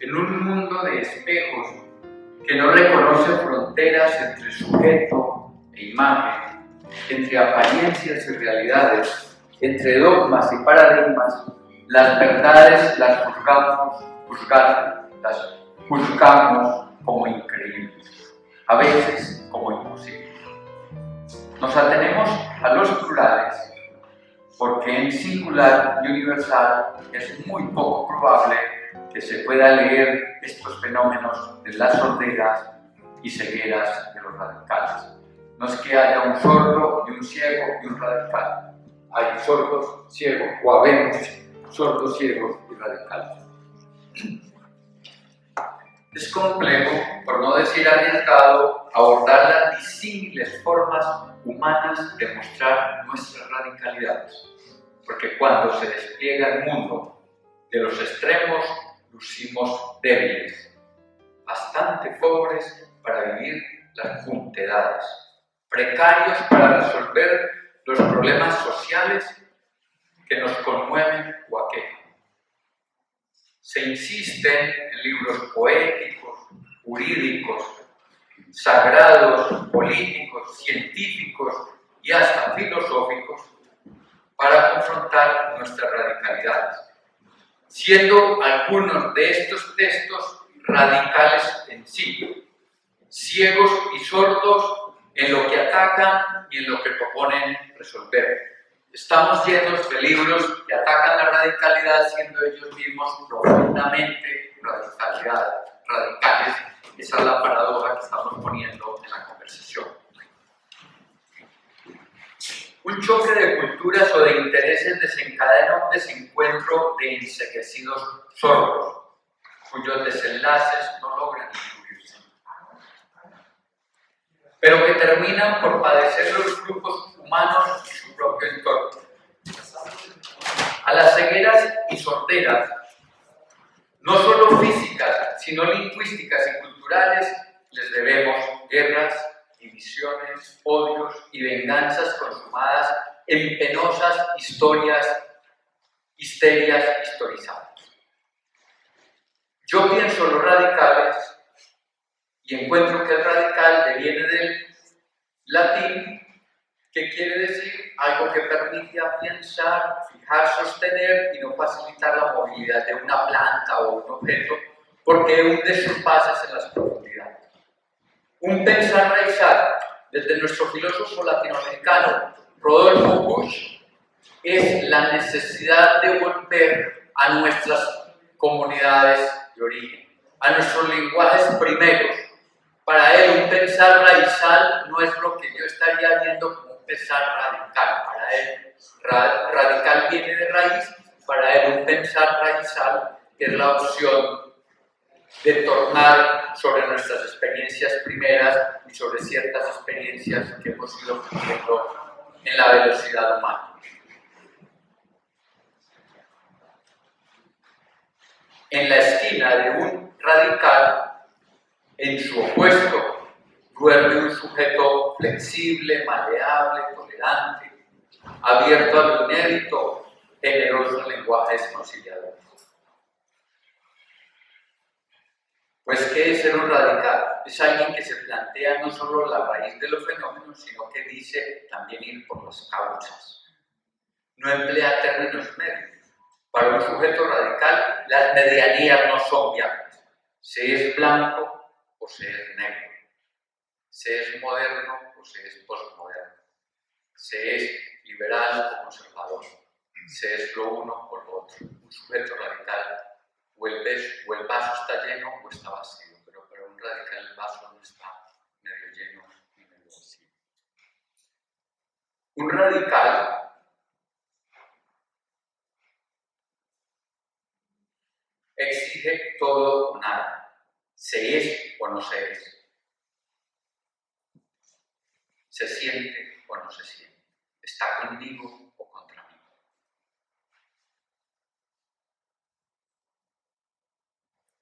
En un mundo de espejos que no reconoce fronteras entre sujeto e imagen, entre apariencias y realidades, entre dogmas y paradigmas, las verdades las juzgamos como increíbles, a veces como imposibles. Nos atenemos a los plurales porque en singular y universal es muy poco probable que se pueda leer estos fenómenos de las sorderas y cegueras de los radicales. No es que haya un sordo y un ciego y un radical. Hay sordos, ciegos, o habemos sordos, ciegos y radicales. Es complejo, por no decir arriesgado, abordar las disímiles formas humanas de mostrar nuestras radicalidades, porque cuando se despliega el mundo de los extremos, lucimos débiles, bastante pobres para vivir las juntedades, precarios para resolver los problemas sociales que nos conmueven o aquejan. Se insisten en libros poéticos, jurídicos, sagrados, políticos, científicos y hasta filosóficos para confrontar nuestras radicalidades, siendo algunos de estos textos radicales en sí, ciegos y sordos en lo que atacan y en lo que proponen resolver. Estamos llenos de libros que atacan la radicalidad siendo ellos mismos profundamente radicales. Esa es la paradoja que estamos poniendo en la conversación. Un choque de culturas o de intereses desencadena un desencuentro de enceguecidos sordos, cuyos desenlaces no logran incluirse, pero que terminan por padecer los grupos humanos y su propio entorno. A las cegueras y sorderas, no solo físicas, sino lingüísticas y culturales, les debemos guerras, divisiones, odios y venganzas consumadas en penosas histerias historizadas. Yo pienso los radicales y encuentro que el radical deviene del latín, que quiere decir algo que permite afianzar, fijar, sostener y no facilitar la movilidad de una planta o un objeto, porque hunde sus bases en las profundidades. Un pensar raizal, desde nuestro filósofo latinoamericano Rodolfo Busch, es la necesidad de volver a nuestras comunidades de origen, a nuestros lenguajes primeros. Para él, un pensar raizal no es lo que yo estaría viendo como un pensar radical. Para él, radical viene de raíz. Para él, un pensar raizal es la opción de tornar sobre nuestras experiencias primeras y sobre ciertas experiencias que hemos ido viviendo en la velocidad humana. En la esquina de un radical, en su opuesto, duerme un sujeto flexible, maleable, tolerante, abierto a lo inédito, generoso en lenguajes conciliadores. Pues, ¿qué es ser un radical? Es alguien que se plantea no solo la raíz de los fenómenos, sino que dice también ir por las causas. No emplea términos medios. Para un sujeto radical, las medianías no son viables. Se es blanco o se es negro. Se es moderno o se es postmoderno. Se es liberal o conservador. Se es lo uno o lo otro. Un sujeto radical o el vaso está lleno o está vacío, pero para un radical el vaso no está medio lleno ni medio vacío. Un radical exige todo o nada, se es o no se es, se siente o no se siente, está conmigo o contra mí.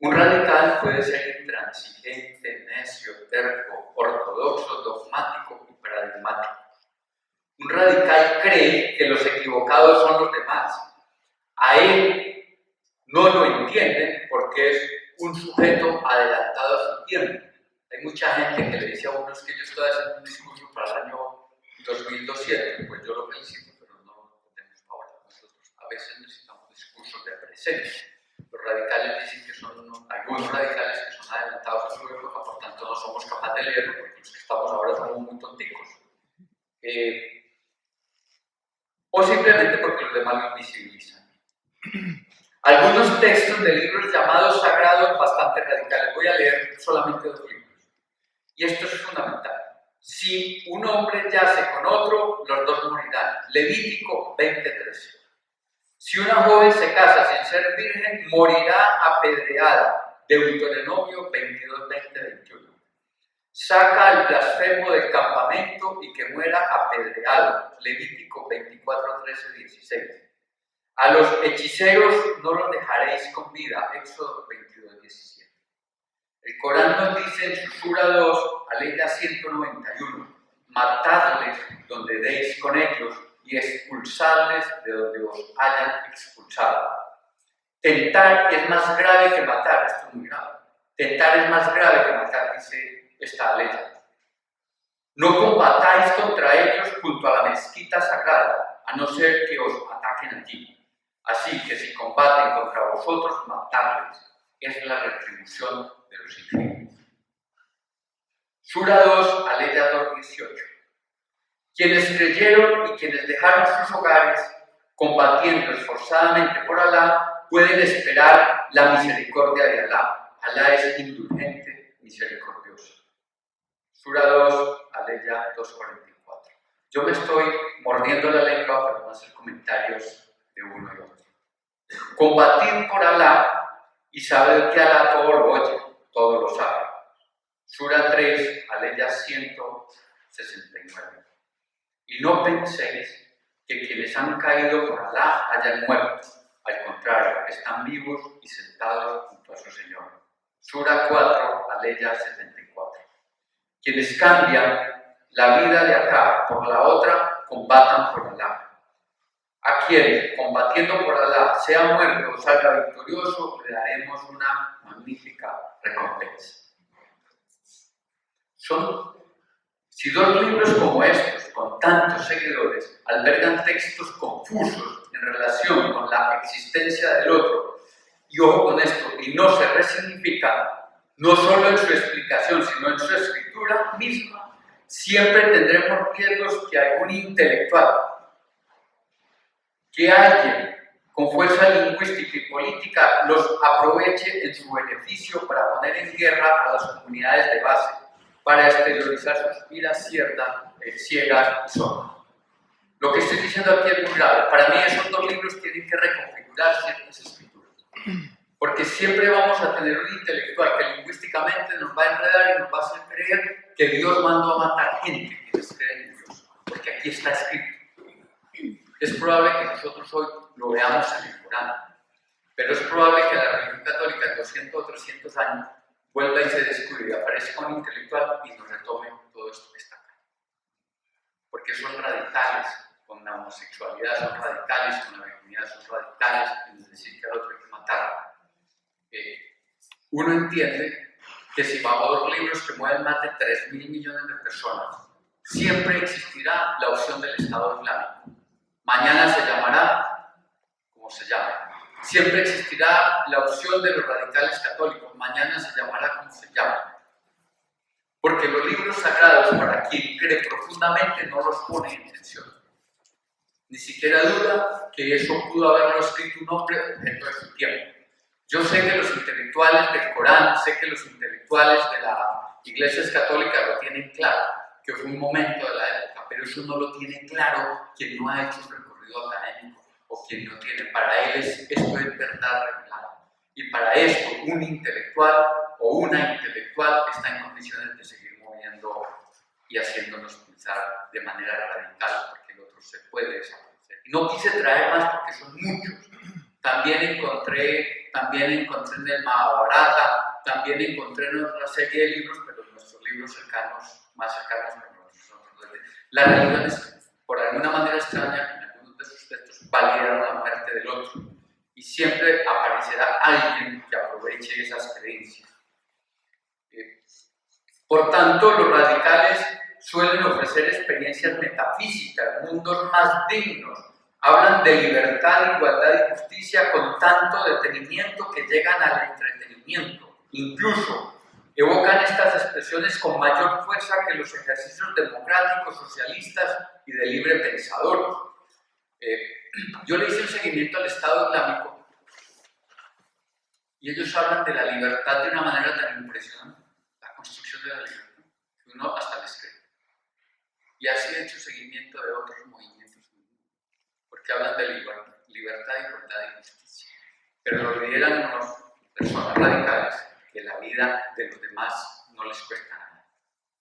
Un radical puede ser intransigente, necio, terco, ortodoxo, dogmático y paradigmático. Un radical cree que los equivocados son los demás. A él no lo entienden porque es un sujeto adelantado a su tiempo. Hay mucha gente que le dice a uno es que yo estoy haciendo un discurso para el año 2200, pues yo lo felicito, pero no lo tenemos ahora. Nosotros a veces necesitamos discursos de presente. Los radicales dicen que son algunos radicales que son adelantados a su época, por tanto no somos capaces de leerlo, porque los que estamos ahora somos muy tonticos. O simplemente porque los demás lo invisibilizan. Algunos textos de libros llamados sagrados bastante radicales. Voy a leer solamente 2 libros. Y esto es fundamental. Si un hombre yace con otro, los dos morirán. Levítico 20:13. Si una joven se casa sin ser virgen, morirá apedreada. Deuteronomio 22:20-21. Saca al blasfemo del campamento y que muera apedreado. Levítico 24:13-16. A los hechiceros no los dejaréis con vida. Éxodo 22:17. El Corán nos dice en su Sura 2, aleya 191, matadles donde deis con ellos y expulsadles de donde os hayan expulsado. Tentar es más grave que matar, esto es muy grave. Tentar es más grave que matar, dice esta aleya. No combatáis contra ellos junto a la mezquita sagrada, a no ser que os ataquen allí. Así que si combaten contra vosotros, matadles. Es la retribución de los infieles. Sura 2, aleya 2:18. Quienes creyeron y quienes dejaron sus hogares, combatiendo esforzadamente por Alá, pueden esperar la misericordia de Alá. Alá es indulgente, misericordioso. Sura 2, aleya 2:44. Yo me estoy mordiendo la lengua para no hacer comentarios de uno y otro. Combatir por Alá y saber que Alá todo lo oye, todo lo sabe. Sura 3, aleya 169. Y no penséis que quienes han caído por Alá hayan muerto. Al contrario, están vivos y sentados junto a su Señor. Sura 4, aleya 74. Quienes cambian la vida de acá por la otra, combatan por Alá. A quien, combatiendo por Alá, sea muerto o salga victorioso, le daremos una magnífica recompensa. Si 2 libros como estos, con tantos seguidores, albergan textos confusos en relación con la existencia del otro, y ojo con esto, y no se resignifican, no solo en su explicación, sino en su escritura misma, siempre tendremos riesgos que algún intelectual, que alguien con fuerza lingüística y política los aproveche en su beneficio para poner en guerra a las comunidades de base, para exteriorizar sus vidas ciegas y sordas. Lo que estoy diciendo aquí es muy grave. Para mí esos 2 libros tienen que reconfigurar ciertas escrituras. Porque siempre vamos a tener un intelectual que lingüísticamente nos va a enredar y nos va a hacer creer que Dios mandó a matar gente que les creen en Dios. Porque aquí está escrito. Es probable que nosotros hoy lo veamos en el Corán, pero es probable que la religión católica en 200 o 300 años vuelva y se descubre y aparezca un intelectual y nos retome todo esto que está acá. Porque son radicales con la homosexualidad, son radicales con la virginidad, son radicales en decir que al otro hay que matarlo. Uno entiende que si bajo 2 libros que mueven más de 3.000 millones de personas, siempre existirá la opción del Estado Islámico. Mañana se llamará como se llame. Siempre existirá la opción de los radicales católicos. Mañana se llamará como se llame. Porque los libros sagrados, para quien cree profundamente, no los pone en tensión. Ni siquiera duda que eso pudo haberlo escrito un hombre objeto de su tiempo. Yo sé que los intelectuales del Corán, sé que los intelectuales de las iglesias católicas lo tienen claro, que fue un momento de la época, pero eso no lo tiene claro quien no ha hecho un recorrido académico o quien no tiene. Para él esto es verdad revelada. Y para esto un intelectual o una intelectual está en condiciones de seguir moviendo y haciéndonos pensar de manera radical, porque el otro se puede desaparecer. Y no quise traer más porque son muchos. También encontré en el Mahabharata, también encontré en otra serie de libros, pero nuestros libros más cercanos a nosotros. Las religiones, por alguna manera extraña, en algunos de sus textos, valieron la muerte del otro. Y siempre aparecerá alguien que aproveche esas creencias. Por tanto, los radicales suelen ofrecer experiencias metafísicas, mundos más dignos. Hablan de libertad, igualdad y justicia con tanto detenimiento que llegan al entretenimiento. Incluso evocan estas expresiones con mayor fuerza que los ejercicios democráticos, socialistas y de libre pensadores. Yo le hice un seguimiento al Estado Islámico y ellos hablan de la libertad de una manera tan impresionante, la construcción de la libertad, que uno hasta les cree. Y así he hecho seguimiento de otros movimientos, porque hablan de libertad, igualdad y justicia. Pero lo lideran unas personas radicales que la vida de los demás no les cuesta nada.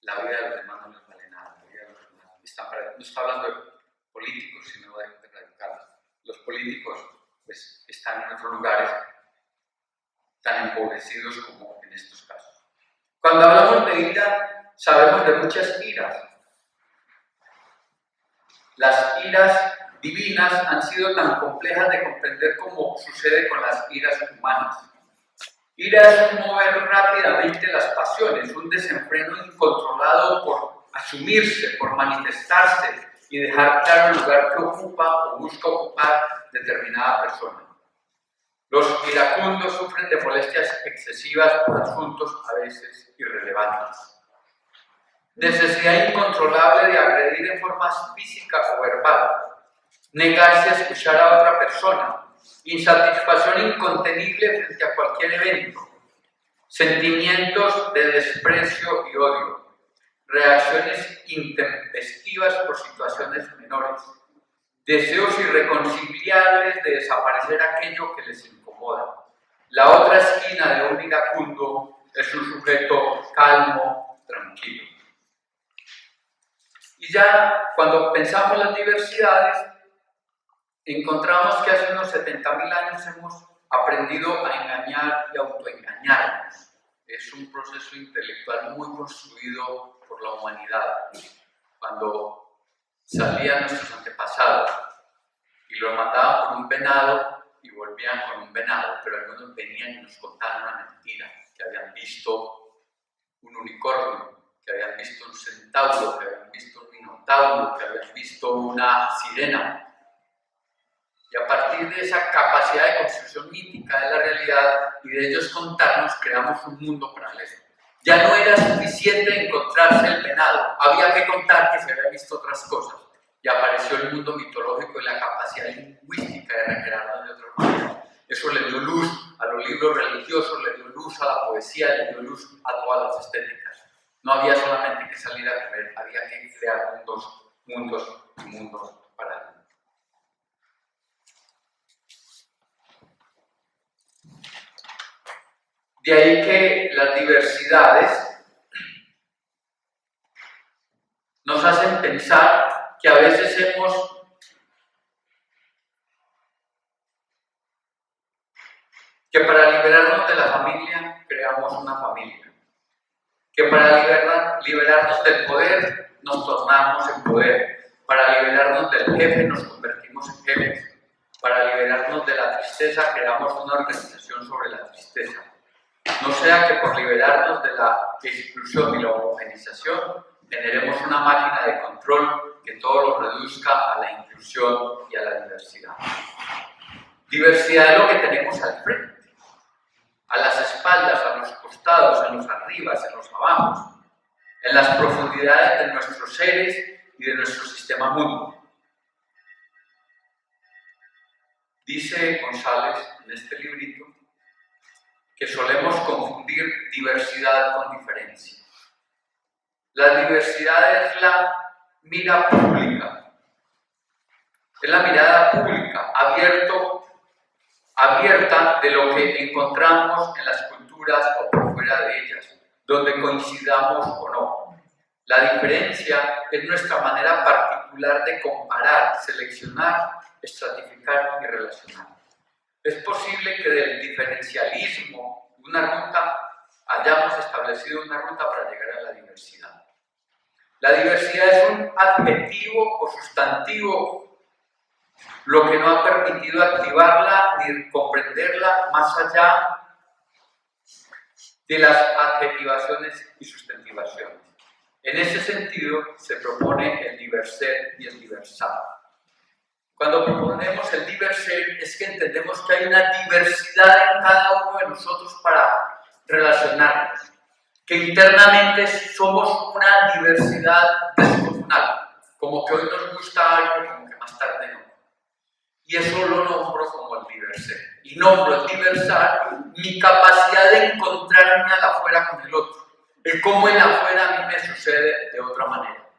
La vida de los demás no les vale nada. La vida de los demás no está hablando de políticos, sino de radicales. Los políticos pues, están en otros lugares tan empobrecidos como en estos casos. Cuando hablamos de ira, sabemos de muchas iras. Las iras divinas han sido tan complejas de comprender como sucede con las iras humanas. Ira es mover rápidamente las pasiones, un desenfreno incontrolado por asumirse, por manifestarse y dejar claro el lugar que ocupa o busca ocupar determinada persona. Los iracundos sufren de molestias excesivas por asuntos a veces irrelevantes. Necesidad incontrolable de agredir en forma física o verbal, negarse a escuchar a otra persona, insatisfacción incontenible frente a cualquier evento, sentimientos de desprecio y odio, reacciones intempestivas por situaciones menores, deseos irreconciliables de desaparecer aquello que les incomoda. La otra esquina de un iracundo es un sujeto calmo, tranquilo. Y ya cuando pensamos en las diversidades, encontramos que hace unos 70.000 años hemos aprendido a engañar y autoengañarnos. Es un proceso intelectual muy construido por la humanidad. Cuando salían nuestros antepasados y los mandaban por un venado y volvían con un venado, pero algunos venían y nos contaban una mentira, que habían visto un unicornio, que habían visto un centauro, que habían visto un minotauro, que habían visto una sirena. Y a partir de esa capacidad de construcción mítica de la realidad y de ellos contarnos, creamos un mundo paralelo. Ya no era suficiente encontrarse el venado, había que contar que se habían visto otras cosas. Y apareció el mundo mitológico y la capacidad lingüística de recrearnos de otra manera. Eso le dio luz a los libros religiosos, le dio luz a la poesía, le dio luz a todas las estéticas. No había solamente que salir a creer, había que crear mundos paralelos. De ahí que las diversidades nos hacen pensar que a veces que para liberarnos de la familia creamos una familia. Que para liberarnos del poder nos tornamos en poder. Para liberarnos del jefe nos convertimos en jefes. Para liberarnos de la tristeza creamos una organización sobre la tristeza. No sea que por liberarnos de la exclusión y la homogenización generemos una máquina de control que todo lo reduzca a la inclusión y a la diversidad. Diversidad es lo que tenemos al frente, a las espaldas, a los costados, en los arribas, en los abajos, en las profundidades de nuestros seres y de nuestro sistema mundo. Dice González en este librito que solemos confundir diversidad con diferencia. La diversidad es la mira pública, es la mirada pública, abierta de lo que encontramos en las culturas o por fuera de ellas, donde coincidamos o no. La diferencia es nuestra manera particular de comparar, seleccionar, estratificar y relacionar. Es posible que del diferencialismo, hayamos establecido una ruta para llegar a la diversidad. La diversidad es un adjetivo o sustantivo lo que no ha permitido activarla ni comprenderla más allá de las adjetivaciones y sustantivaciones. En ese sentido, se propone el diverser y el diversar. Cuando proponemos el diverser, es que entendemos que hay una diversidad en cada uno de nosotros para relacionarnos, que internamente somos una diversidad descomunal, como que hoy nos gusta algo, como que más tarde no. Y eso lo nombro como el diverser. Y nombro el diversar mi capacidad de encontrarme al afuera con el otro. El cómo el afuera a mí me sucede de otra manera.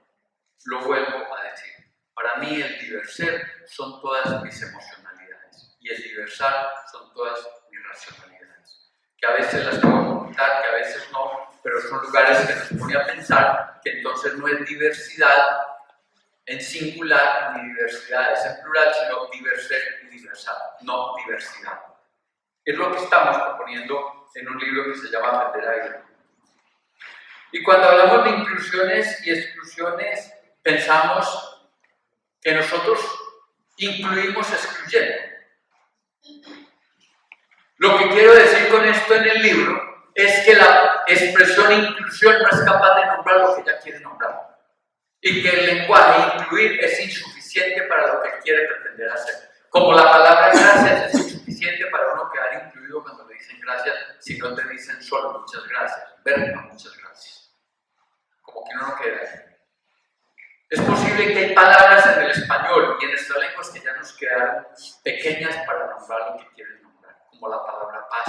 Lo vuelvo a decir. Para mí el diverser son todas mis emocionalidades. Y el diversar son todas mis racionalidades. Que a veces las puedo ocultar, que a veces no, pero son lugares que nos ponen a pensar que entonces no es diversidad en singular ni diversidades en plural, sino diverser y diversar, no diversidad. Es lo que estamos proponiendo en un libro que se llama Aprender a Vivir. Y cuando hablamos de inclusiones y exclusiones, pensamos que nosotros incluimos excluyendo. Lo que quiero decir con esto en el libro es que la expresión inclusión no es capaz de nombrar lo que ella quiere nombrar. Y que el lenguaje incluir es insuficiente para lo que él quiere pretender hacer. Como la palabra gracias es insuficiente para uno quedar incluido cuando le dicen gracias, si no te dicen solo muchas gracias, verbo muchas gracias. Como que uno no queda ahí. Es posible que hay palabras en el español y en nuestras lenguas que ya nos quedaron pequeñas para nombrar lo que quieren nombrar, como la palabra paz,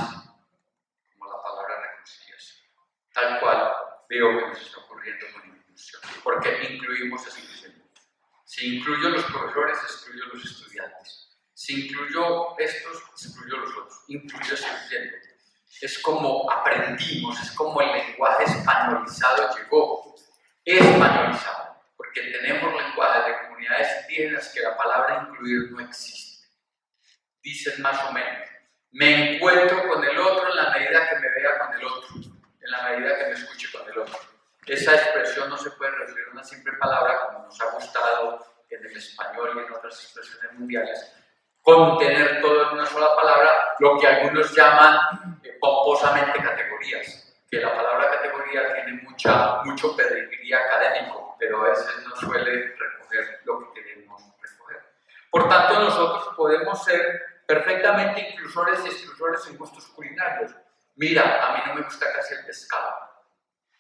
como la palabra reconciliación. Tal cual veo que nos está ocurriendo con inclusión, porque incluimos exclusión. Si incluyo los profesores, excluyo los estudiantes. Si incluyo estos, excluyo los otros. Incluyo excluyendo. Es como aprendimos, es como el lenguaje españolizado llegó. Españolizado, porque tenemos lenguajes de comunidades indígenas que la palabra incluir no existe. Dicen más o menos, me encuentro con el otro en la medida que me vea con el otro, en la medida que me escuche con el otro. Esa expresión no se puede referir a una simple palabra como nos ha gustado en el español y en otras expresiones mundiales, contener todo en una sola palabra, lo que algunos llaman pomposamente categorías, que la palabra categoría tiene mucho pedigrí académico, pero a veces no suele recoger lo que queremos recoger. Por tanto, nosotros podemos ser perfectamente inclusores y exclusores en gustos culinarios. Mira, a mí no me gusta casi el pescado,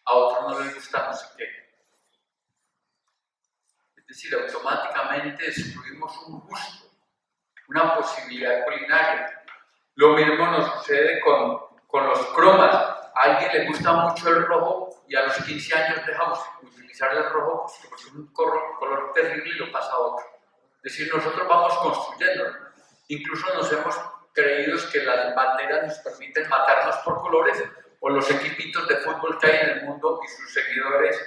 a otros no les gusta no sé qué. Es decir, automáticamente excluimos un gusto, una posibilidad culinaria. Lo mismo nos sucede con los cromas. A alguien le gusta mucho el rojo y a los 15 años deja utilizar el rojo porque es un color terrible y lo pasa a otro. Es decir, nosotros vamos construyendo. Incluso nos hemos creído que las banderas nos permiten matarnos por colores, o los equipitos de fútbol que hay en el mundo y sus seguidores,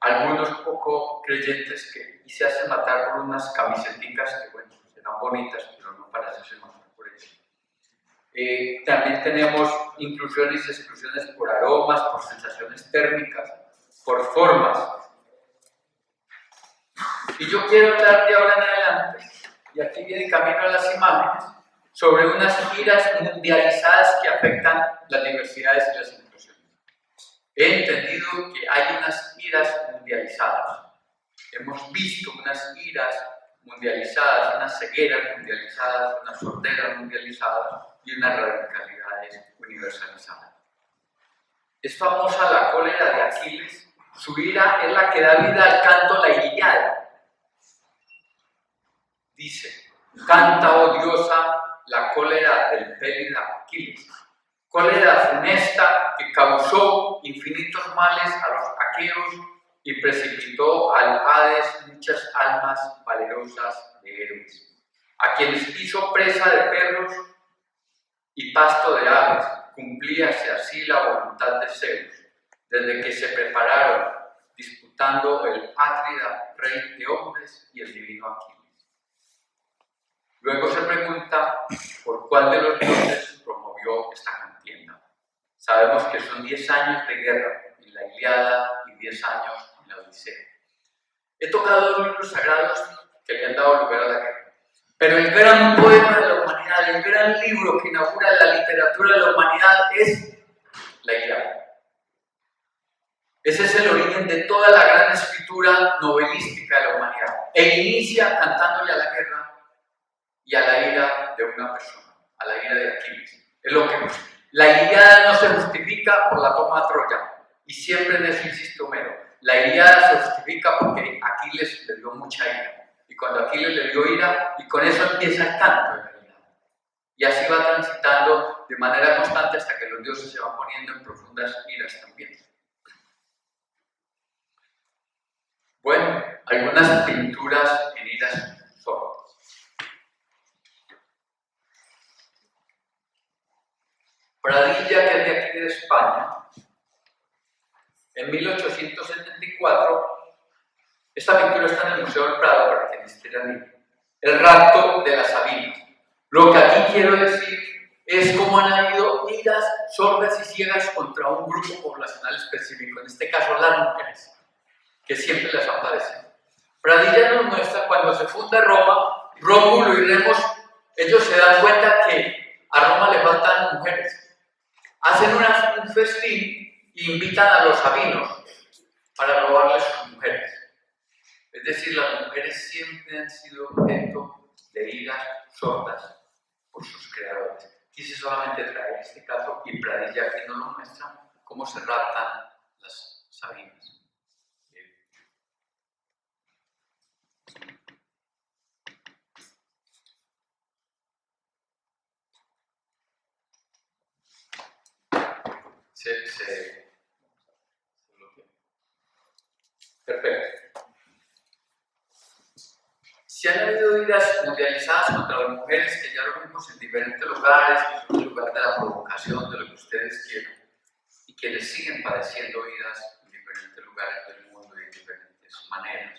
algunos poco creyentes que y se hacen matar por unas camiseticas que, bueno, serán bonitas, pero no para hacerse matar por eso. También tenemos inclusiones y exclusiones por aromas, por sensaciones térmicas, por formas. Y yo quiero hablar de ahora en adelante, y aquí viene camino a las imágenes, sobre unas giras mundializadas que afectan las diversidades y las inclusiones. He entendido que hay unas giras mundializadas. Hemos visto unas giras mundializadas, unas cegueras mundializadas, unas sorderas mundializadas y unas radicalidades universalizadas. Es famosa la cólera de Aquiles. Su ira es la que da vida al canto La Ilíada. Dice, canta, oh diosa, la cólera del pélida Aquiles. Cólera funesta que causó infinitos males a los aqueos y precipitó al Hades muchas almas valerosas de héroes, a quienes hizo presa de perros y pasto de aves. Cumplíase así la voluntad de Zeus, desde que se prepararon, disputando el Átrida, rey de hombres, y el divino Aquiles. Luego se pregunta por cuál de los dioses promovió esta contienda. Sabemos que son 10 años de guerra en la Ilíada y 10 años en la Odisea. He tocado 2 libros sagrados que le han dado lugar a la guerra. Pero el gran poema de la humanidad, el gran libro que inaugura la literatura de la humanidad es la Ilíada. Ese es el origen de toda la gran escritura novelística de la humanidad. E inicia cantándole a la guerra y a la ira de una persona, a la ira de Aquiles. Es lo que la Ilíada no se justifica por la toma de Troya, y siempre en eso insiste Homero. La Ilíada se justifica porque Aquiles le dio mucha ira. Y cuando Aquiles le dio ira, y con eso empieza el canto de la Ilíada. Y así va transitando de manera constante hasta que los dioses se van poniendo en profundas iras también. Bueno, algunas pinturas en iras sordas. Pradilla, que es de aquí de España, en 1874, esta pintura está en el Museo del Prado, para quienes quieran ir. El rapto de las Sabinas. Lo que aquí quiero decir es cómo han habido iras sordas y ciegas contra un grupo poblacional específico, en este caso las mujeres, que siempre las han padecido. Pradilla nos muestra cuando se funda Roma, Rómulo y Remus, ellos se dan cuenta que a Roma le faltan mujeres. Hacen un festín e invitan a los sabinos para robarles sus mujeres. Es decir, las mujeres siempre han sido objeto de iras sordas por sus creadores. Quise solamente traer este caso y Pradilla que nos lo muestra cómo se raptan las sabinas. Perfecto. Si han habido iras mundializadas contra las mujeres, que ya lo vimos en diferentes lugares, que son el lugar de la provocación, de lo que ustedes quieran, y que les siguen padeciendo iras en diferentes lugares del mundo y de diferentes maneras,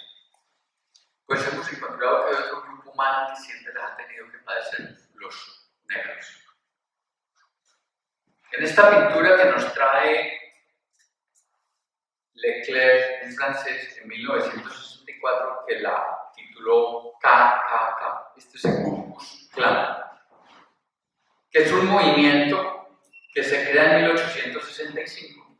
pues hemos encontrado que hay otro grupo humano que siempre las ha tenido que padecer, los negros. En esta pintura que nos trae Leclerc, un francés, en 1964, que la tituló KKK, este es el Ku Klux Klan, que es un movimiento que se crea en 1865,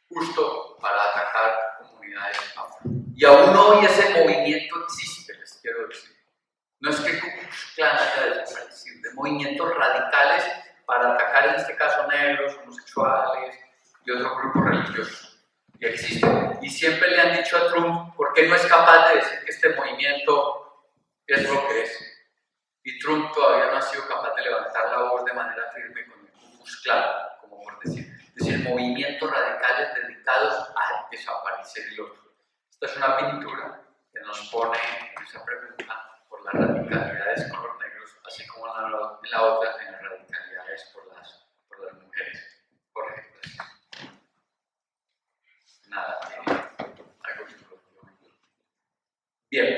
justo para atacar comunidades afro. Y aún hoy ese movimiento existe, les quiero decir. No es que el Ku Klux Klan haya desaparecido, de movimientos radicales para atacar en este caso negros, homosexuales y otros grupos religiosos que existen. Y siempre le han dicho a Trump por qué no es capaz de decir que este movimiento es lo que es. Y Trump todavía no ha sido capaz de levantar la voz de manera firme con el Ku Klux Klan, como por decir. Es decir, movimientos radicales dedicados a desaparecer el otro. Esta es una pintura que nos pone en esa pregunta por las radicalidades con los negros, así como en la otra en las radicalidades por las mujeres. Por ejemplo, nada, algo que bien.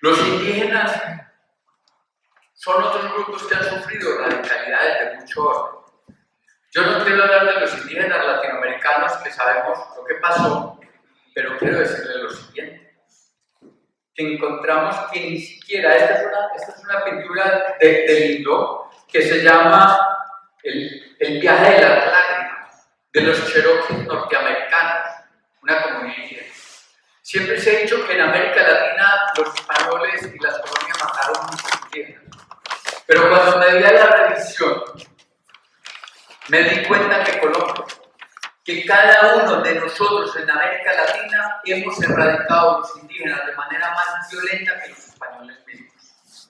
Los indígenas son otros grupos que han sufrido radicalidades de mucho orden. Yo no quiero hablar de los indígenas latinoamericanos, que sabemos lo que pasó, pero quiero decirles lo siguiente. Que encontramos que ni siquiera, esta es una pintura de Lindó que se llama el viaje de las lágrimas, de los cherokees norteamericanos, una comunidad indígena. Siempre se ha dicho que en América Latina los españoles y las colonias mataron a muchos indígenas. Pero cuando me di a la revisión, me di cuenta que cada uno de nosotros en América Latina hemos erradicado a los indígenas de manera más violenta que los españoles mismos.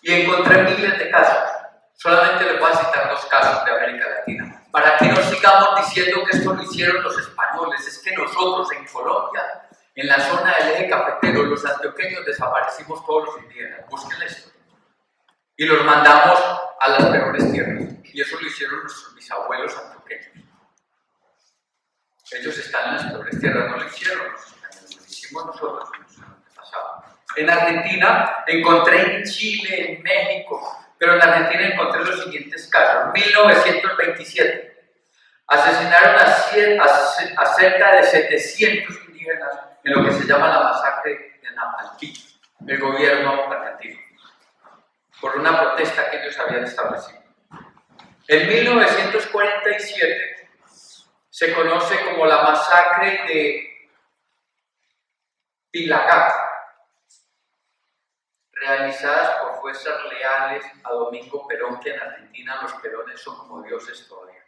Y encontré miles de casos. Solamente les voy a citar 2 casos de América Latina. Para que no sigamos diciendo que esto lo hicieron los españoles, es que nosotros en Colombia, en la zona del eje cafetero, los antioqueños desaparecimos todos los indígenas. Busquen esto. Y los mandamos a las peores tierras. Y eso lo hicieron nuestros bisabuelos antioqueños. Ellos están en las peores tierras, no lo hicieron los españoles, lo hicimos nosotros en los años pasados. En Argentina encontré, en Chile, en México, pero en Argentina encontré los siguientes casos. 1927, asesinaron a cerca de 700 indígenas indígenas en lo que se llama la masacre de Napalquí, el gobierno argentino, por una protesta que ellos habían establecido. En 1947 se conoce como la masacre de Pilacá, realizadas por fuerzas leales a Domingo Perón, que en Argentina los Perones son como dioses todavía.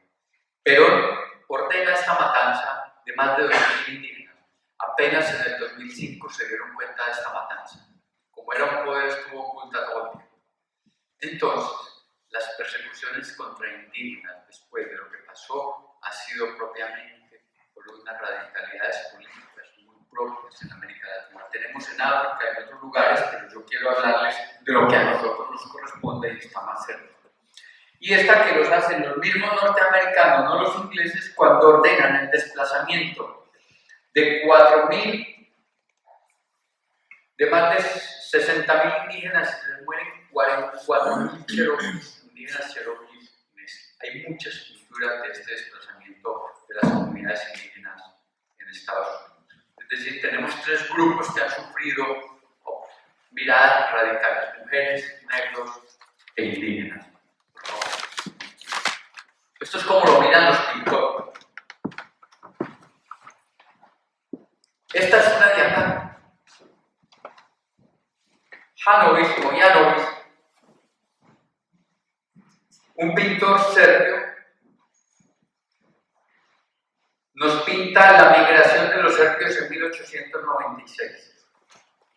Perón ordena esta matanza de más de 2.000 indígenas. Apenas en el 2005 se dieron cuenta de esta matanza. Como era un poder, estuvo oculta todo el tiempo. Entonces, las persecuciones contra indígenas después de lo que pasó ha sido propiamente por unas radicalidades políticas muy propias en América Latina. Tenemos en África y en otros lugares, pero yo quiero hablarles de lo que a nosotros nos corresponde y está más cerca. Y esta que los hacen los mismos norteamericanos, no los ingleses, cuando ordenan el desplazamiento de 4.000, de más de 60.000 indígenas, y se mueren 44.000 cherokees, indígenas cherokees. Hay muchas culturas de este desplazamiento de las comunidades indígenas en Estados Unidos. Es decir, tenemos tres grupos que han sufrido miradas radicales: mujeres, negros e indígenas. Esto es como lo miran los pintores. Esta es una de acá. Janović o Janović, un pintor serbio, nos pinta la migración de los serbios en 1896.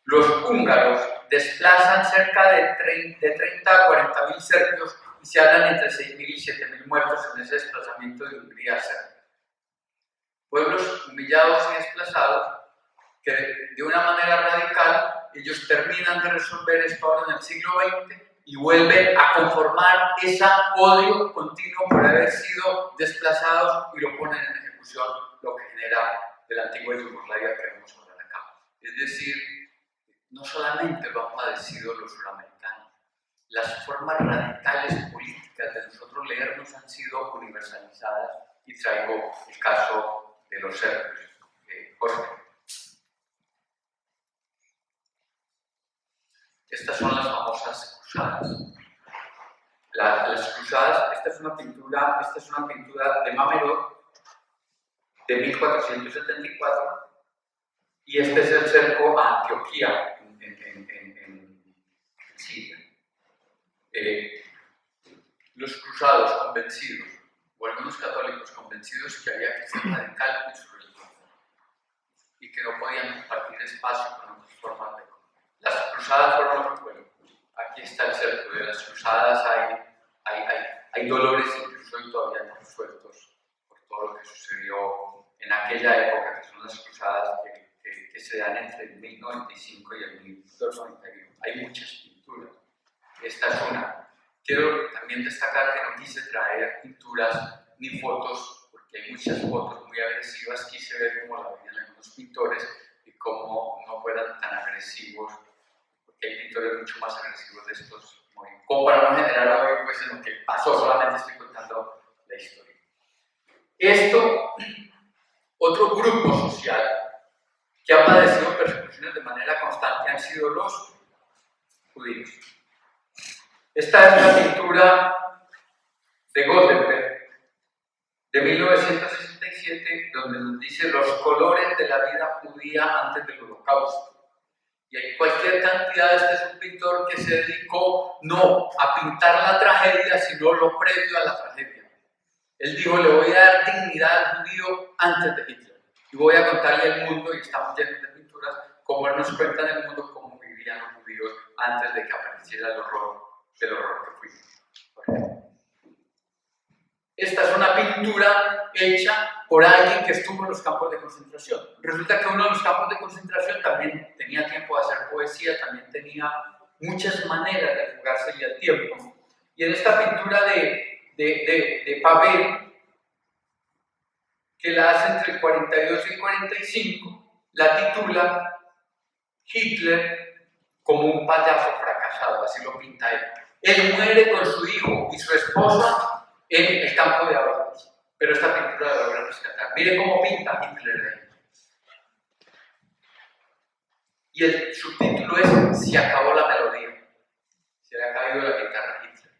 Los húngaros desplazan cerca de 30 a 40.000 serbios y se hablan entre 6.000 y 7.000 muertos en ese desplazamiento de Hungría a Serbia. Pueblos humillados y desplazados que de una manera radical ellos terminan de resolver esto ahora en el siglo XX y vuelven a conformar ese odio continuo por haber sido desplazados y lo ponen en ejecución, lo que genera el antiguo Yugoslavia que vemos ahora acá. Es decir, no solamente lo han padecido los suramericanos, las formas radicales políticas de nosotros leernos han sido universalizadas, y traigo el caso de los serbios. Jorge. Estas son las famosas cruzadas. Las cruzadas, esta es una pintura de Mamerot de 1474 y este es el cerco a Antioquía en Siria. Los cruzados convencidos, o algunos católicos convencidos que había que ser radical en su religión y que no podían compartir espacio con otras formas de. Las cruzadas fueron otro juego. Aquí está el cerco de las cruzadas, hay dolores incluso hoy todavía no resueltos por todo lo que sucedió en aquella época, que son las cruzadas que se dan entre el 1095 y el 1291. Hay muchas pinturas. Esta es una. Quiero también destacar que no quise traer pinturas ni fotos, porque hay muchas fotos muy agresivas. Quise ver cómo la veían algunos pintores y cómo no fueran tan agresivos, porque hay pintores mucho más agresivos de estos movimientos. Como para no generar hoy, pues en lo que pasó, solamente estoy contando la historia. Esto, otro grupo social que ha padecido persecuciones de manera constante han sido los judíos. Esta es una pintura de Gothenburg de 1967, donde nos dice los colores de la vida judía antes del Holocausto. Y hay cualquier cantidad, este es un pintor que se dedicó no a pintar la tragedia, sino lo previo a la tragedia. Él dijo, le voy a dar dignidad al judío antes de Hitler. Y voy a contarle al mundo, y estamos llenos de pinturas, cómo él nos cuenta en el mundo cómo vivían los judíos antes de que apareciera el horror del horror que fuimos. Esta es una pintura hecha por alguien que estuvo en los campos de concentración. Resulta que uno de los campos de concentración también tenía tiempo de hacer poesía, también tenía muchas maneras de jugarse el tiempo. Y en esta pintura de Pavel, que la hace entre el 42 y el 45, la titula Hitler como un payaso fracasado, así lo pinta él. Él muere con su hijo y su esposa en el campo de Auschwitz, pero esta pintura la logra rescatar. Mire cómo pinta Hitler ahí. Y el subtítulo es "Se acabó la melodía". Se le ha caído la guitarra a Hitler.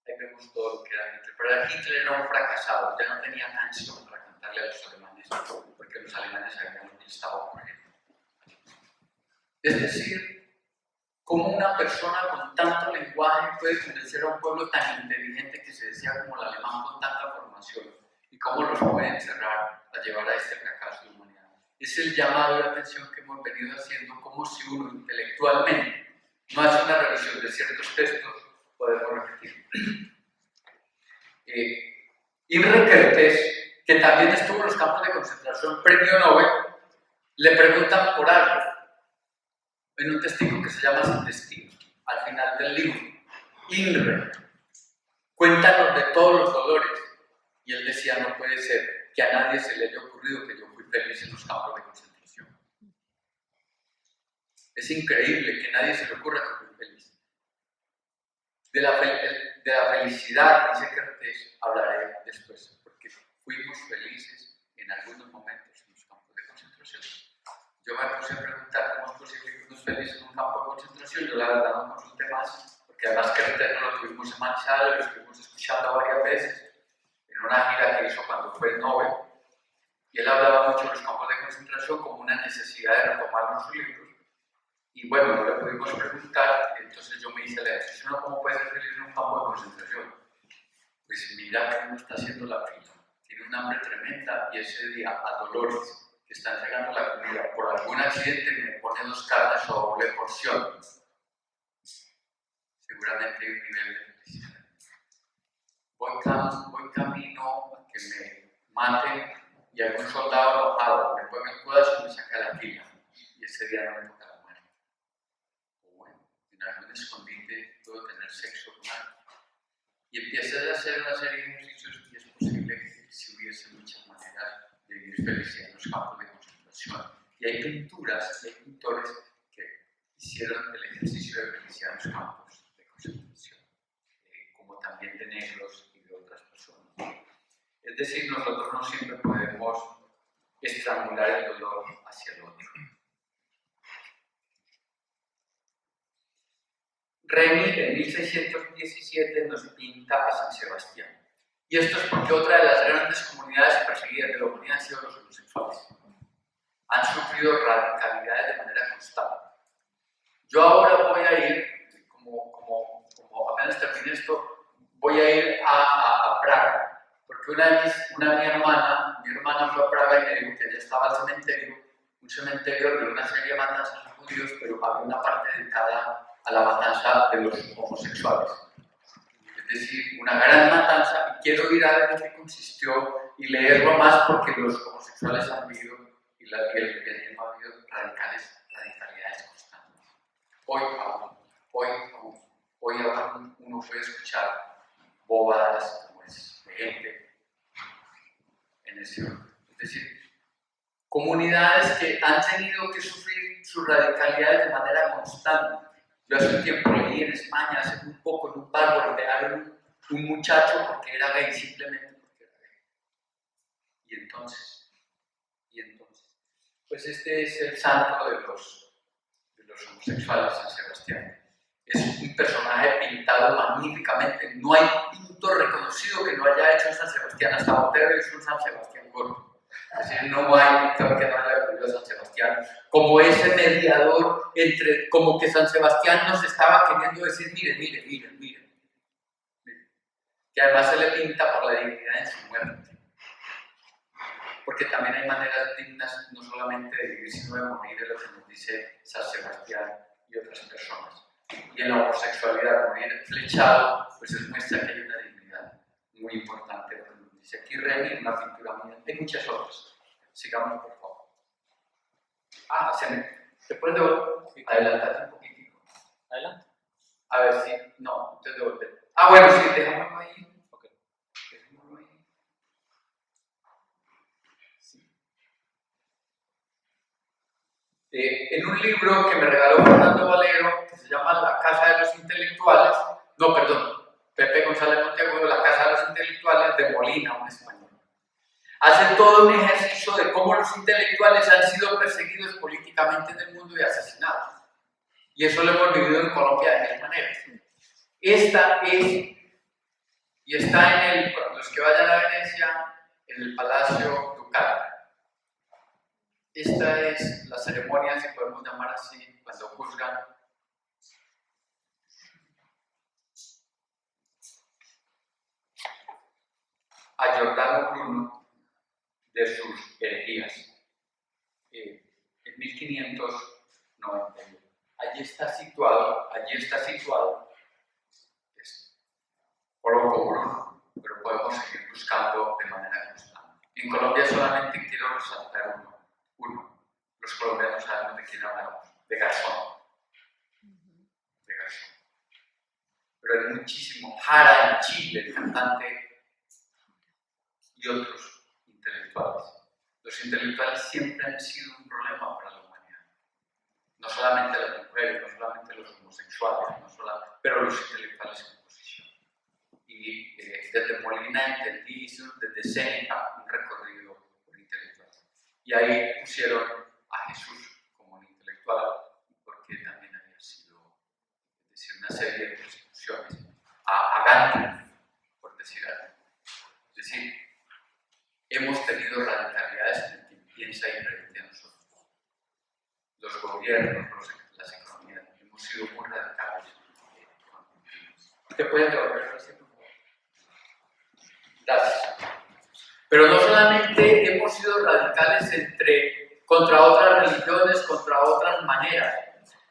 Ahí vemos todo lo que era Hitler. Pero Hitler era un fracasado, ya no tenía canción para cantarle a los alemanes, porque los alemanes sabían lo que estaba ocurriendo. Es decir, cómo una persona con tanto lenguaje puede convencer a un pueblo tan inteligente que se decía como el alemán con tanta formación, y cómo los puede encerrar a llevar a este fracaso de humanidad. Es el llamado de atención que hemos venido haciendo, como si uno intelectualmente no hace una revisión de ciertos textos, podemos repetir. Imre Kertész, que también estuvo en los campos de concentración, premio Nobel, le preguntan por algo en un testigo que se llama Sin Destino, al final del libro. Imre, cuéntanos de todos los dolores. Y él decía, no puede ser que a nadie se le haya ocurrido que yo fui feliz en los campos de concentración. Es increíble que a nadie se le ocurra que fui feliz. De la felicidad, dice Kertész, hablaré después, porque fuimos felices en algunos momentos en los campos de concentración. Yo me puse a preguntar cómo es posible que fuimos felices en un campo de concentración. Yo la verdad no consulté más, porque además Kertész no lo tuvimos en Manchal, lo estuvimos escuchando varias veces en una gira que hizo cuando fue el Nobel. Y él hablaba mucho de los campos de concentración como una necesidad de retomar los libros. Y bueno, no le pudimos preguntar, entonces yo me hice la decisión, ¿cómo puede ser feliz en un campo de concentración? Pues mira que uno está haciendo la fila, tiene un hambre tremenda y ese día a Dolores, que está entregando la comida, por algún accidente me pone 2 carnes o doble porción. Seguramente hay un nivel de felicidad. Voy camino a que me maten y algún soldado enojado me pone el codazo y me saca la fila. Y ese día no me toca la muerte. O bueno, en algún escondite puedo tener sexo con alguien. Y empiezas a hacer una serie de ejercicios y es posible que si hubiese muchas maneras de vivir felicidad en los campos de concentración. Y hay pinturas y hay pintores que hicieron el ejercicio de felicidad en los campos de concentración, como también de negros y de otras personas. Es decir, nosotros no siempre podemos estrangular el dolor hacia el otro. Remy en 1617 nos pinta a San Sebastián. Y esto es porque otra de las grandes comunidades perseguidas de la humanidad han sido los homosexuales. Han sufrido radicalidades de manera constante. Yo ahora voy a ir, como apenas termine esto, voy a ir a Praga, porque mi hermana fue a Praga y me dijo que ya estaba el cementerio, un cementerio de una serie de matanzas de judíos, pero había una parte dedicada a la matanza de los homosexuales. Es decir, una gran matanza, y quiero ir a ver en qué consistió y leerlo más porque los homosexuales han vivido y el lesbianismo ha habido radicalidades constantes. Hoy aún uno puede escuchar bobadas como es de gente en ese orden. Es decir, comunidades que han tenido que sufrir sus radicalidades de manera constante. Yo hace un tiempo leí en España, hace muy poco, en un bar, golpearon un muchacho porque era gay, simplemente porque era gay. Y entonces, pues este es el santo de los homosexuales, San Sebastián. Es un personaje pintado magníficamente. No hay pintor reconocido que no haya hecho San Sebastián. Hasta Botero hizo un San Sebastián gordo. Es decir, no hay pintor que no haya acudido a San Sebastián como ese mediador entre, como que San Sebastián nos estaba queriendo decir, miren. Que además se le pinta por la dignidad en su muerte. Porque también hay maneras dignas no solamente de vivir, sino de morir, es lo que nos dice San Sebastián y otras personas. Y en la homosexualidad, morir flechado, pues es muestra que hay una dignidad muy importante, lo que nos dice aquí Remy, una pintura muy... Hay muchas otras. Sigamos, por favor. ¿Se puede adelantar un poquitico? ¿Adelante? A ver si... No, entonces devolver. Bueno, sí, déjamelo ahí. Ok. Déjamelo ahí. En un libro que me regaló Fernando Valero, que se llama La Casa de los Intelectuales, Pepe González Monteagudo, La Casa de los Intelectuales, de Molina, un español. hace todo un ejercicio de cómo los intelectuales han sido perseguidos políticamente en el mundo y asesinados. Y eso lo hemos vivido en Colombia de mil maneras. Esta es, y está en los que vayan a Venecia, en el Palacio Ducal. Esta es la ceremonia, si podemos llamar así, cuando juzgan a Giordano Bruno de sus herejías en 1591. Allí está situado Colombo Bruno, pero podemos seguir buscando de manera constante. En Colombia solamente quiero resaltar uno. Los colombianos sabemos de quién hablamos, de Garzón. Pero hay muchísimo. Jara en Chile, el cantante, y otros intelectuales. Los intelectuales siempre han sido un problema para la humanidad. No solamente las mujeres, no solamente los homosexuales, pero los intelectuales en oposición. Y desde Molina entendí, desde Séneca, un recorrido por intelectuales. Y ahí pusieron a Jesús como un intelectual, porque también había sido, es decir, una serie de persecuciones. A Gandhi, por decir algo. Es decir, hemos tenido radicalidades en quien piensa diferente a nosotros. Los gobiernos, las economías, hemos sido muy radicales. ¿Usted puede devolver así, por favor? Gracias. Pero no solamente hemos sido radicales contra otras religiones, contra otras maneras.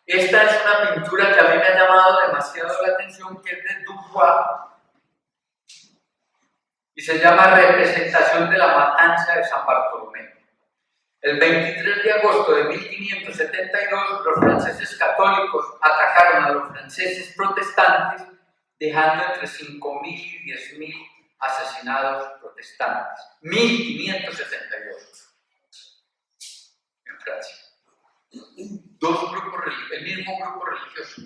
Esta es una pintura que a mí me ha llamado demasiado la atención, que es de Dubois, y se llama Representación de la Matanza de San Bartolomé. El 23 de agosto de 1572, los franceses católicos atacaron a los franceses protestantes, dejando entre 5.000 y 10.000 asesinados protestantes. 1572 en Francia. El mismo grupo religioso.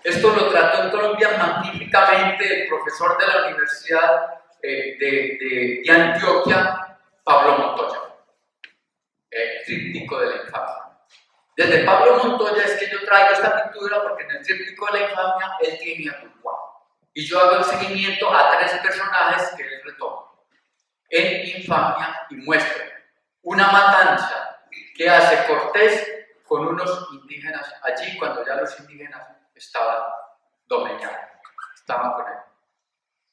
Esto lo trató en Colombia magníficamente el profesor de la Universidad de Antioquia, Pablo Montoya, el tríptico de la infamia. Desde Pablo Montoya es que yo traigo esta pintura, porque en el tríptico de la infamia él tiene a Dubois. Y yo hago el seguimiento a 3 personajes que él retoma en Infamia y muestra una matanza que hace Cortés con unos indígenas allí, cuando ya los indígenas estaban domeñados, estaban con él.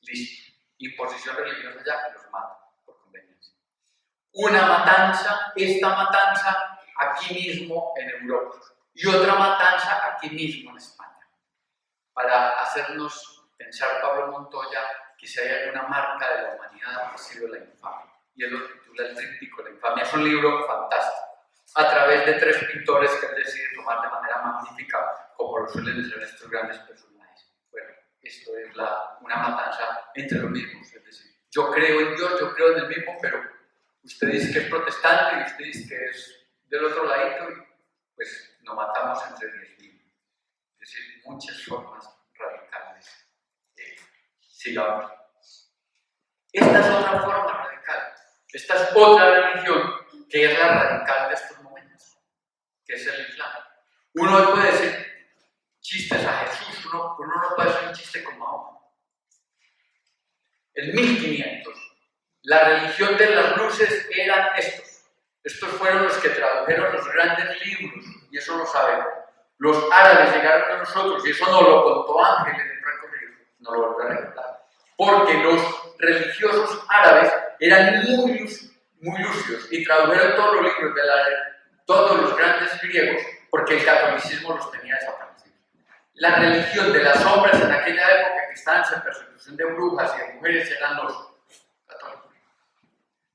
Listo. Imposición religiosa ya, los matan por conveniencia. Una matanza, esta matanza aquí mismo en Europa, y otra matanza aquí mismo en España, para hacernos pensar Pablo Montoya que si hay alguna marca de la humanidad ha sido la infamia. Y él lo titula El Tríptico de la Infamia. Es un libro fantástico, a través de 3 pintores que él decide tomar de manera magnífica, como lo suelen ser estos grandes personajes. Bueno, esto es una matanza entre los mismos, es decir, yo creo en Dios, yo creo en el mismo, pero usted dice que es protestante y usted dice que es del otro ladito, y pues nos matamos entre 10.000. Es decir, muchas formas radicales. Sigamos. Esta es otra forma radical. Esta es otra religión que es la radical de estos momentos, que es el Islam. Uno puede decir chistes a Jesús, uno no puede hacer un chiste con Mahoma. En 1500, la religión de las luces eran estos. Estos fueron los que tradujeron los grandes libros, y eso lo sabemos. Los árabes llegaron a nosotros, y eso nos lo contó Ángel en el recorrido, nos lo volvió a recordar. Porque los religiosos árabes eran muy lúcidos y tradujeron todos los libros de todos los grandes griegos, porque el catolicismo los tenía desaparecidos. La religión de las sombras en aquella época, que estaban en persecución de brujas y de mujeres, eran los católicos.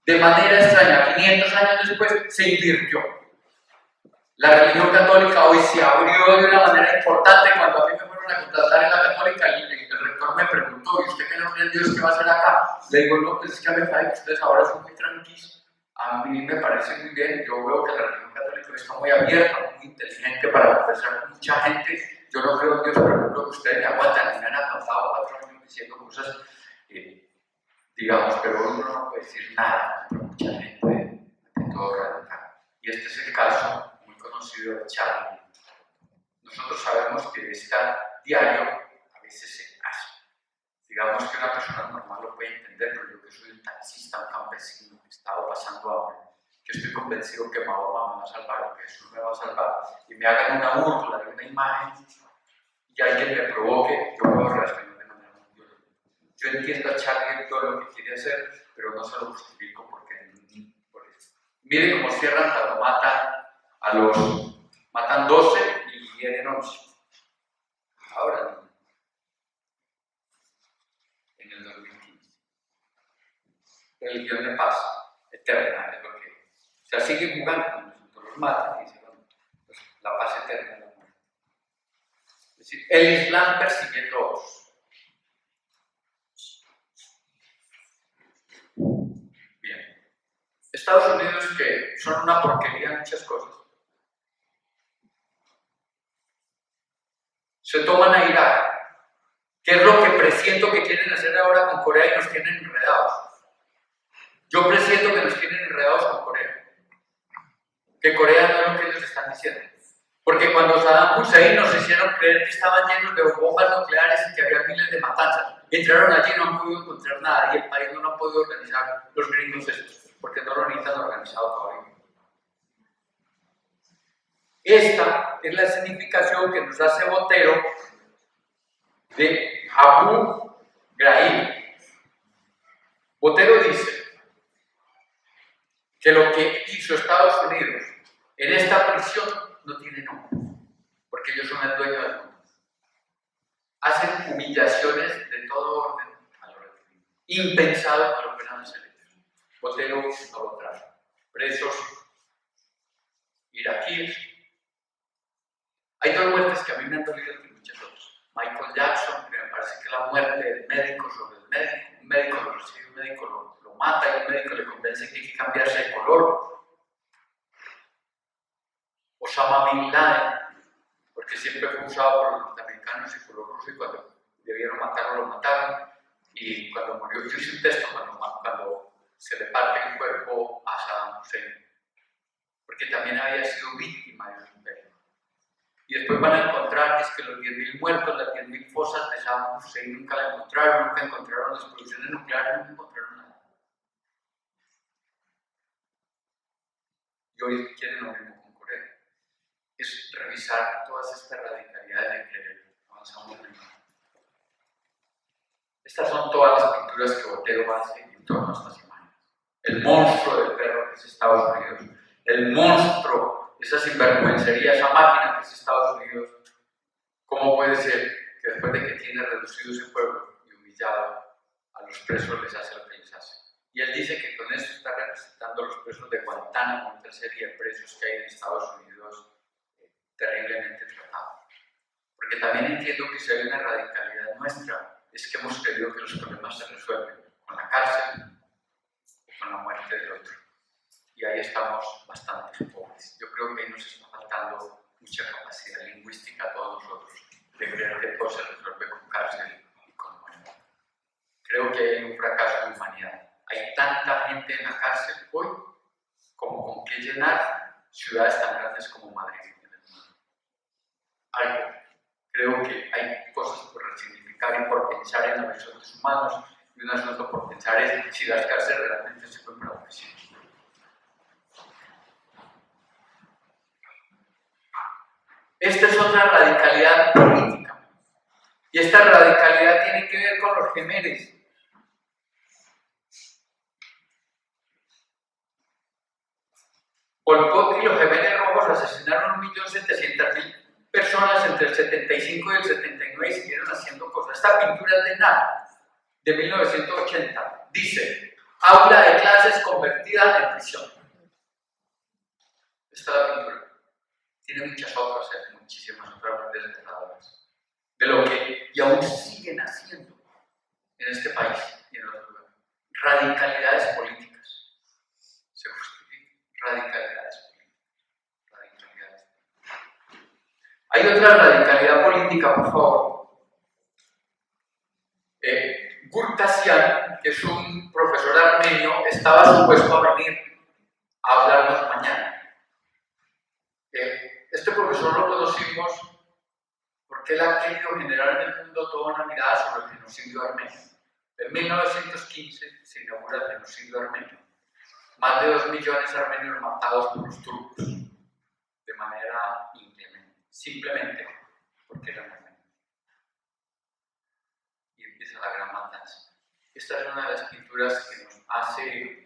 De manera extraña, 500 años después, se invirtió. La religión católica hoy se abrió de una manera importante. Cuando a mí me fueron a contratar en la católica, el rector me preguntó: ¿y usted qué no cree en Dios, qué va a hacer acá? Le digo: no, pues es que a mí me parece que ustedes ahora son muy tranquilos. A mí me parece muy bien. Yo veo que la religión católica está muy abierta, muy inteligente para conversar con mucha gente. Yo no creo en Dios, pero creo que ustedes me aguantan y me han aguantado 4 años diciendo cosas digamos, pero uno no puede decir nada, pero mucha gente de todo radical. Y este es el caso muy conocido de Charlie. Nosotros sabemos que está diario a veces se hace. Digamos que una persona normal lo puede entender, pero yo que soy un taxista, un campesino, que estaba pasando hambre, que estoy convencido que Mahoma me va a salvar, o que Jesús me va a salvar, y me hagan una burla de una imagen, y alguien me provoque, yo puedo reaccionar de manera muy violenta. Yo entiendo a Charlie todo lo que quiere hacer, pero no se lo justifico porque mire cómo cierran cuando matan 12 y hieren 11. Ahora, en el 2015. Religión de paz, eterna, es lo que. O sea, siguen jugando con nosotros, los matan y dicen, bueno, pues, la paz eterna es la muerte. Es decir, el Islam persiguiendo a otros. Bien. Estados Unidos, que son una porquería en muchas cosas. Se toman a Irak, que es lo que presiento que quieren hacer ahora con Corea y nos tienen enredados. Yo presiento que nos tienen enredados con Corea. Que Corea no es lo que ellos están diciendo. Porque cuando Saddam Hussein nos hicieron creer que estaban llenos de bombas nucleares y que había miles de matanzas, entraron allí y no han podido encontrar nada, y el país no lo han podido organizar los gringos estos, porque no lo necesitan organizado todavía. Esta es la significación que nos hace Botero de Abu Ghraib. Botero dice que lo que hizo Estados Unidos en esta prisión no tiene nombre, porque ellos son el dueño del mundo. Hacen humillaciones de todo orden a los reprimidos. Impensado que lo puedan hacer ellos. Botero no lo trajo. Presos iraquíes. Hay dos muertes que a mí me han dolido que muchas otras. Michael Jackson, que me parece que la muerte del médico sobre el médico, un médico lo recibe, un médico lo mata y un médico le convence que hay que cambiarse de color. Osama Bin Laden, porque siempre fue usado por los norteamericanos y por los rusos, y cuando debieron matarlo, lo mataron. Y cuando murió, yo hice un texto cuando se le parte el cuerpo a Saddam Hussein, porque también había sido víctima de un imperio. Y después van a encontrar que los 10.000 muertos, las 10.000 fosas de Saddam Hussein nunca la encontraron, nunca encontraron las explosiones nucleares, nunca encontraron nada. Y hoy quieren lo mismo con Corea. Es revisar todas estas radicalidades de querer avanzar en el mundo. Estas son todas las pinturas que Botero hace en torno a estas imágenes. El monstruo del perro que es Estados Unidos, el monstruo, esa sinvergüencería, esa máquina que es Estados Unidos. ¿Cómo puede ser que después de que tiene reducido ese pueblo y humillado a los presos les hace lo que les hace? Y él dice que con eso está representando a los presos de Guantánamo, otra serie de presos que hay en Estados Unidos terriblemente tratados. Porque también entiendo que si hay una radicalidad nuestra, es que hemos creído que los problemas se resuelven con la cárcel o con la muerte del otro. Y ahí estamos bastante pobres. Yo creo que ahí nos está faltando mucha capacidad lingüística a todos nosotros de creer que todo se resuelve con cárcel y con muerte. Creo que hay un fracaso de humanidad. Hay tanta gente en la cárcel hoy como con qué llenar ciudades tan grandes como Madrid en el mundo. Algo. Creo que hay cosas por resignificar y por pensar en los resortes humanos, y un asunto por pensar es si las cárceles realmente se pueden para oficinas. Esta es otra radicalidad política. Y esta radicalidad tiene que ver con los Jemeres. Pol Pot y los Jemeres Rojos asesinaron 1.700.000 personas entre el 75 y el 79 y siguieron haciendo cosas. Esta pintura es de Nara, de 1980. Dice, aula de clases convertida en prisión. Esta es la pintura. Tiene muchas otras, muchísimas otras muy desgarradoras. De lo que y aún siguen haciendo en este país y en otros lugares. Radicalidades políticas. Se justifican. Radicalidades políticas. Radicalidades. Hay otra radicalidad política, por favor. Gurtasian, que es un armenio estaba supuesto a venir a hablarnos mañana. Este profesor lo conocimos porque él ha querido generar en el mundo toda una mirada sobre el genocidio armenio. En 1915 se inaugura el genocidio armenio. Más de 2 millones de armenios matados por los turcos de manera inclemente, simplemente porque eran armenios. Y empieza la gran matanza. Esta es una de las pinturas que nos hace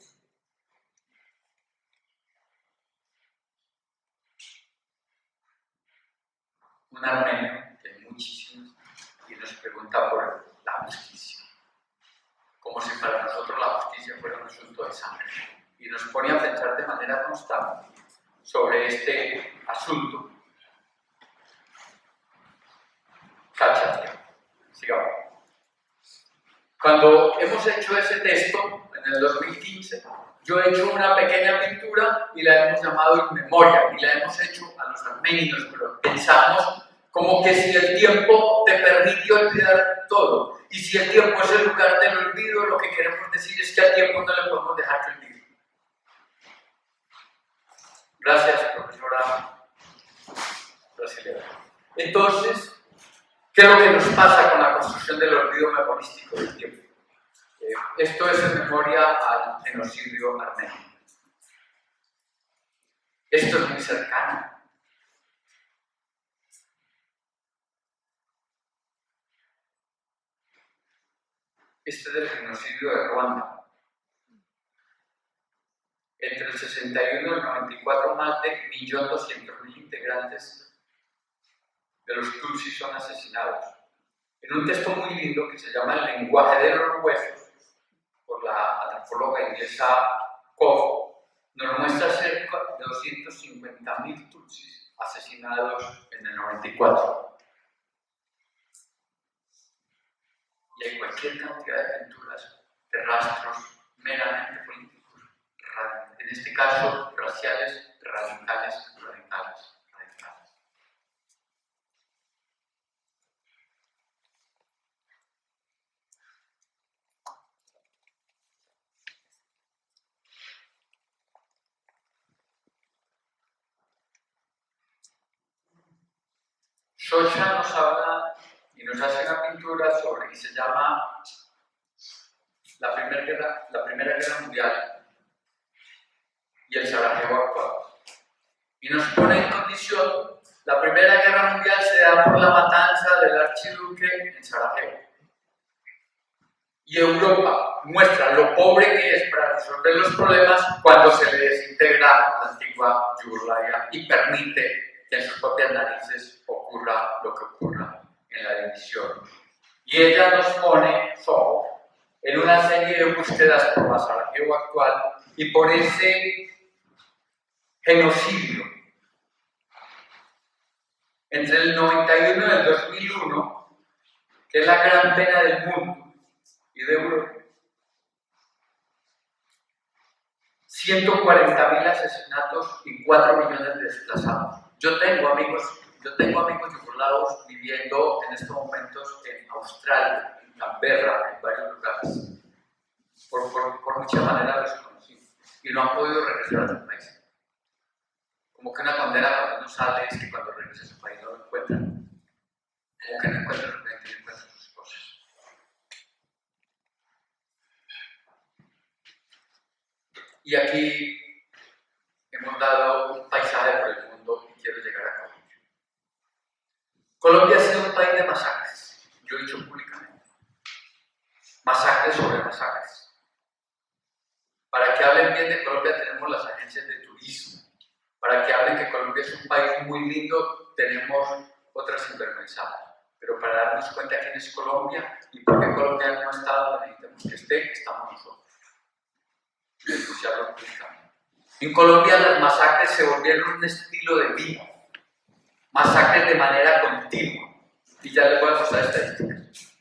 un armenio, que hay muchísimos, y nos pregunta por la justicia. Como si para nosotros la justicia fuera un asunto de sangre. Y nos pone a pensar de manera constante sobre este asunto. Cacha, sigamos. Cuando hemos hecho ese texto, en el 2015, yo he hecho una pequeña pintura y la hemos llamado In Memoria, y la hemos hecho a los armenios, pero pensamos como que si el tiempo te permite olvidar todo, y si el tiempo es el lugar del olvido, lo que queremos decir es que al tiempo no le podemos dejar que olvide. Gracias, profesora brasileña. Entonces, ¿qué es lo que nos pasa con la construcción del olvido memorístico del tiempo? Esto es en memoria al genocidio armenio. Esto es muy cercano. Este es el genocidio de Ruanda. Entre el 61 y el 94, más de 1.200.000 integrantes de los Tutsis son asesinados. En un texto muy lindo que se llama El lenguaje de los huesos, por la antropóloga inglesa Koff, nos muestra cerca de 250.000 Tutsis asesinados en el 94. Y hay cualquier cantidad de pinturas de rastros meramente políticos, en este caso raciales, radicales. Socha nos habla y nos hace una pintura sobre que se llama la Primera Guerra Mundial y el Sarajevo actual. Y nos pone en condición, la Primera Guerra Mundial se da por la matanza del archiduque en Sarajevo. Y Europa muestra lo pobre que es para resolver los problemas cuando se le desintegra la antigua Yugoslavia y permite que en sus propias narices ocurra lo que ocurra en la división. Y ella nos pone en una serie de búsquedas por la Sarajevo actual y por ese genocidio. Entre el 91 y el 2001, que es la gran pena del mundo y de Europa, 140.000 asesinatos y 4 millones de desplazados. Yo tengo amigos yugoslavos viviendo en estos momentos en Australia, en Canberra, en varios lugares. Por muchas maneras los conocí y no han podido regresar a su país. Como que una condena cuando uno sale es que cuando regresa a su país no lo encuentra. Como que no encuentra lo que encuentra sus cosas. Y aquí hemos dado un paisaje por el mundo y quiero llegar a Colombia. Colombia ha sido un país de masacres, yo he dicho públicamente. Masacres sobre masacres. Para que hablen bien de Colombia tenemos las agencias de turismo. Para que hablen que Colombia es un país muy lindo tenemos otras sinvergüenzadas. Pero para darnos cuenta quién es Colombia y por qué Colombia no está donde necesitamos que esté, estamos nosotros. Y denunciarlo públicamente. En Colombia las masacres se volvieron un estilo de vida. Masacres de manera continua. Y ya les voy a mostrar estadísticas.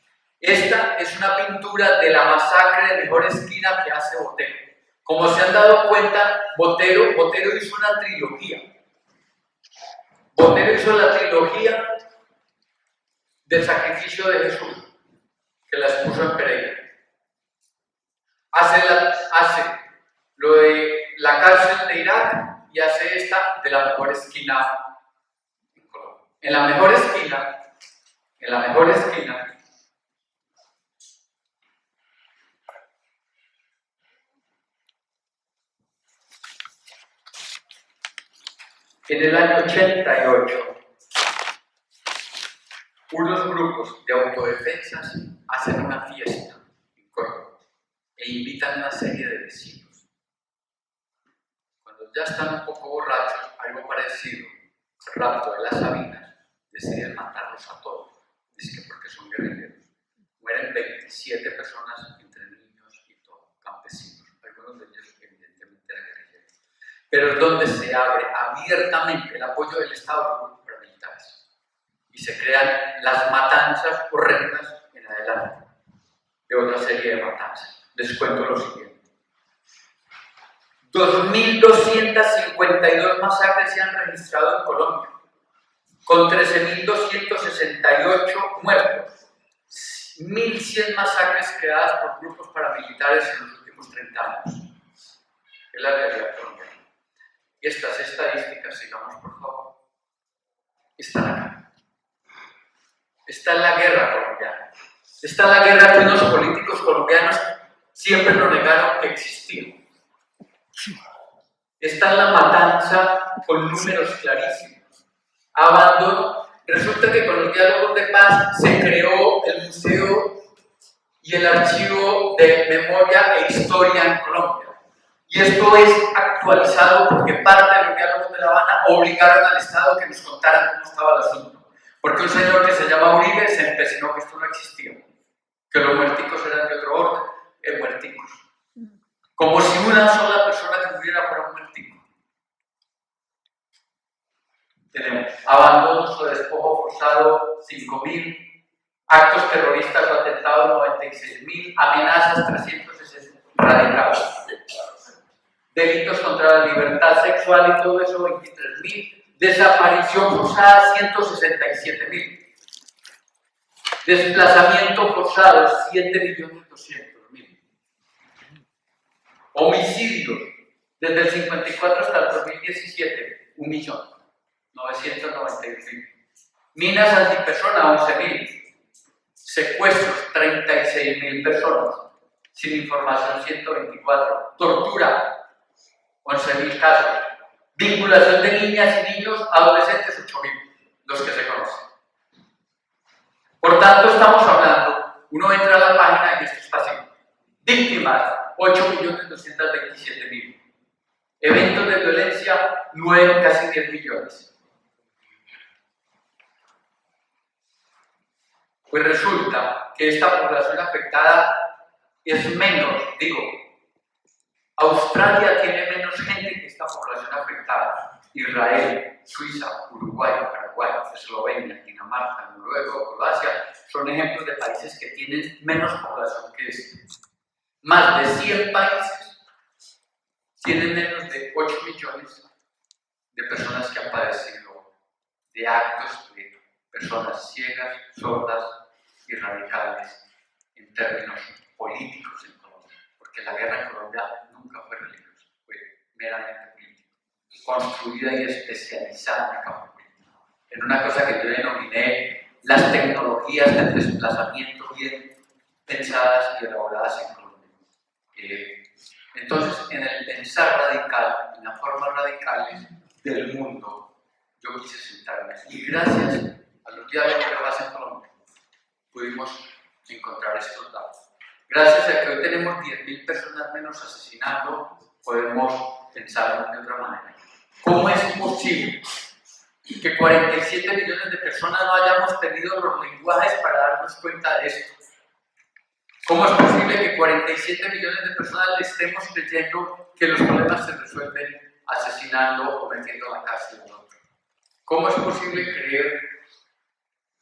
Esta es una pintura de la masacre de Mejor Esquina que hace Botero. Como se han dado cuenta, Botero hizo una trilogía. Botero hizo la trilogía del sacrificio de Jesús, que la expuso en Pereira. hace lo de la cárcel de Irak y hace esta de la mejor esquina en Colombia. En la mejor esquina, en el año 88, unos grupos de autodefensas hacen una fiesta en Córdoba e invitan a una serie de vecinos. Cuando ya están un poco borrachos, algo parecido al rapto de las Sabinas, deciden matarlos a todos. Dice que porque son guerrilleros. Mueren 27 personas, entre niños y todo, campesinos. Algunos de ellos evidentemente eran guerrilleros. Pero es donde se abre abiertamente el apoyo del Estado a los grupos paramilitares. Y se crean las matanzas horrendas en adelante, de otra serie de matanzas. Les cuento lo siguiente. 2.252 masacres se han registrado en Colombia, con 13.268 muertos, 1.100 masacres creadas por grupos paramilitares en los últimos 30 años. Es la realidad colombiana. Estas estadísticas, sigamos por favor, están acá. Está en la guerra colombiana. Está en la guerra que unos políticos colombianos siempre nos negaron que existía. Está en la matanza con números clarísimos. Abandono. Resulta que con los diálogos de paz se creó el Museo y el Archivo de Memoria e Historia en Colombia. Y esto es actualizado porque parte de los diálogos de La Habana obligaron al Estado que nos contaran cómo estaba el asunto. Porque un señor que se llama Uribe se empecinó que esto no existía, que los muerticos eran de otro orden, muerticos. Como si una sola persona que muriera fuera un muertico. Tenemos abandonos o despojo forzado, 5.000, actos terroristas o atentados, 96.000, amenazas, 360, radicales. Delitos contra la libertad sexual y todo eso, 23.000. Desaparición forzada, 167.000. Desplazamiento forzado, 7.200.000. Homicidios, desde el 54 hasta el 2017, 1.991.000. Minas antipersona, 11.000. Secuestros, 36.000 personas. Sin información, 124. Tortura, 11.000 casos. Vinculación de niñas y niños, adolescentes, 8.000, los que se conocen. Por tanto, estamos hablando, uno entra a la página y esto está así. Víctimas, 8.227.000. Eventos de violencia, 9, casi 10 millones. Pues resulta que esta población afectada es menos, Australia tiene menos gente que esta población afectada. Israel, Suiza, Uruguay, Paraguay, Eslovenia, Dinamarca, Noruega o Croacia son ejemplos de países que tienen menos población que este. Más de 100 países tienen menos de 8 millones de personas que han padecido de actos de personas ciegas, sordas y radicales en términos políticos en Colombia. Porque la guerra en Colombia nunca fue religiosa, fue meramente política, construida y especializada en el campo político. En una cosa que yo denominé las tecnologías del desplazamiento bien pensadas y elaboradas en Colombia. Entonces, en el pensar radical, en las formas radicales del mundo, yo quise sentarme. Y gracias a los diálogos de paz en Colombia, pudimos encontrar estos datos. Gracias a que hoy tenemos 10.000 personas menos asesinando, podemos pensar de otra manera. ¿Cómo es posible que 47 millones de personas no hayamos tenido los lenguajes para darnos cuenta de esto? ¿Cómo es posible que 47 millones de personas le estemos creyendo que los problemas se resuelven asesinando o metiendo a la cárcel a otro? ¿Cómo es posible creer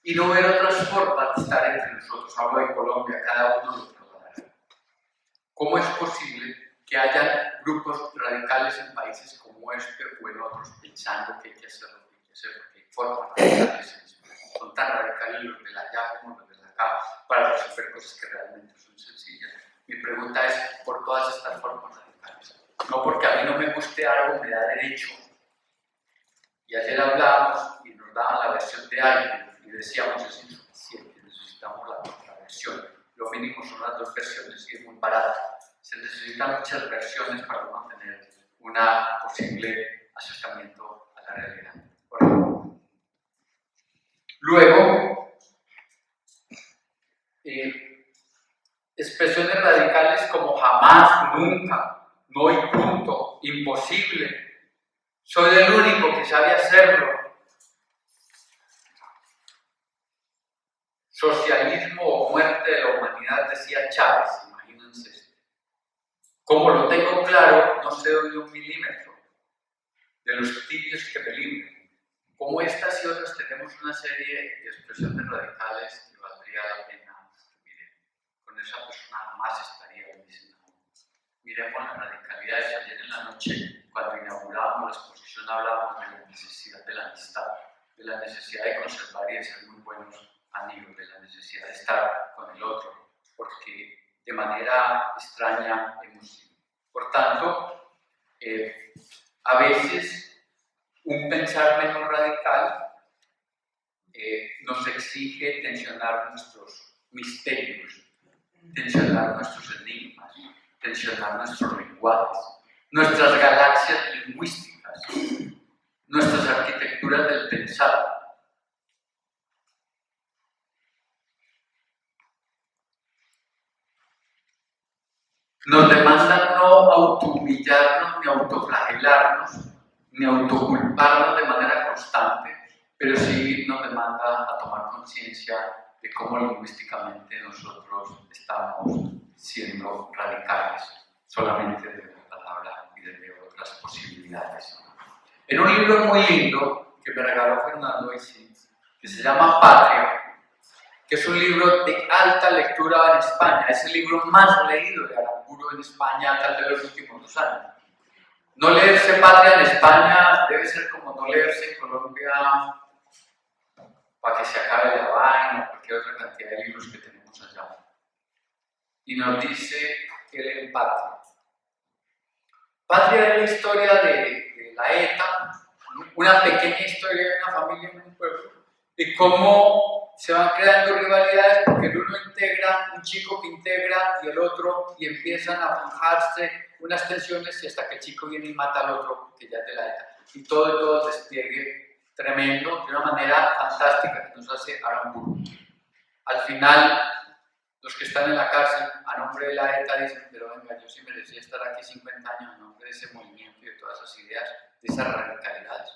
y no ver otras formas de estar entre nosotros? Hablo de Colombia, cada uno lo trabajará. ¿Cómo es posible que haya grupos radicales en países como este o en otros pensando que hay que hacer lo que hay que hacer, porque hay formas radicales en eso? Son tan radicales los de allá como los de acá para resolver cosas que realmente son sencillas. Mi pregunta es, ¿por no porque a mí no me guste algo me da derecho. Y ayer hablábamos y nos daban la versión de alguien y decíamos es insuficiente, necesitamos la contraversión. Lo mínimo son las 2 versiones y es muy barato. Se necesitan muchas versiones para uno tener un posible acercamiento a la realidad. Luego, expresiones radicales como jamás, nunca, no y punto, imposible, soy el único que sabe hacerlo. Socialismo o muerte de la humanidad, decía Chávez, imagínense esto. Como lo tengo claro, no se doy un milímetro de los tibios que me libren. Como estas y otras tenemos una serie de expresiones radicales que valdría la pena que miren. Con esa persona jamás estaría medicinando. Miremos las radicalidades. Ayer en la noche, cuando inaugurábamos la exposición, hablábamos de la necesidad de la amistad, de la necesidad de conservar y de ser muy buenos amigos, de la necesidad de estar con el otro, porque de manera extraña hemos sido. Por tanto, a veces un pensar menos radical nos exige tensionar nuestros misterios, tensionar nuestros enigmas, tensionar nuestros lenguajes, nuestras galaxias lingüísticas, nuestras arquitecturas del pensar. Nos demandan no autohumillarnos, ni autoflagelarnos, ni autoculparnos de manera constante, pero sí nos demanda a tomar conciencia de cómo lingüísticamente nosotros estamos siendo radicales, solamente de la palabra y de otras posibilidades. En un libro muy lindo que me regaló Fernando Isin, que se llama Patria, que es un libro de alta lectura en España, es el libro más leído de Aramburu en España tal vez de los últimos 2 años. No leerse Patria en España debe ser como no leerse en Colombia para que se acabe la vaina o cualquier otra cantidad de libros que tenemos allá. Y nos dice él en Patria. Patria es la historia de la ETA, una pequeña historia de una familia en un pueblo, de cómo se van creando rivalidades porque el uno integra, un chico que integra y el otro, y empiezan a forjarse unas tensiones y hasta que el chico viene y mata al otro, que ya es de la ETA. Y todo el despliegue tremendo, de una manera fantástica que nos hace Aramburu. Al final, los que están en la cárcel a nombre de la ETA dicen, pero venga, yo sí merecía estar aquí 50 años a nombre de ese movimiento y de todas esas ideas, de esas radicalidades.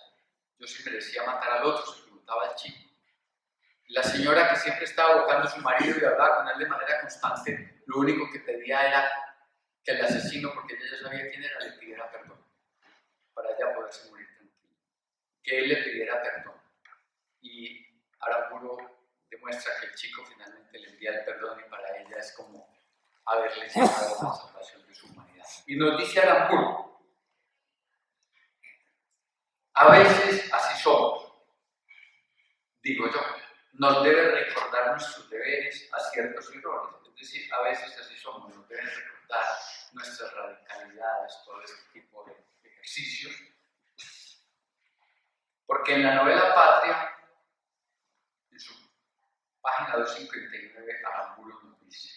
Yo sí merecía matar al otro, se preguntaba el chico. La señora que siempre estaba buscando a su marido y hablaba con él de manera constante, lo único que pedía era que el asesino, porque ella ya sabía quién era, le pidiera perdón, para ella poderse morir tranquila. Que él le pidiera perdón. Y Aramburu demuestra que el chico finalmente le envía el perdón y para ella es como haberle llegado a la salvación de su humanidad. Y nos dice Aramburu, a veces así somos, digo yo, nos debe recordar nuestros deberes a ciertos errores, es decir, a veces así somos, nos deben recordar nuestras radicalidades, todo este tipo de ejercicios, porque en la novela Patria, en su página 259, Aramburu nos dice,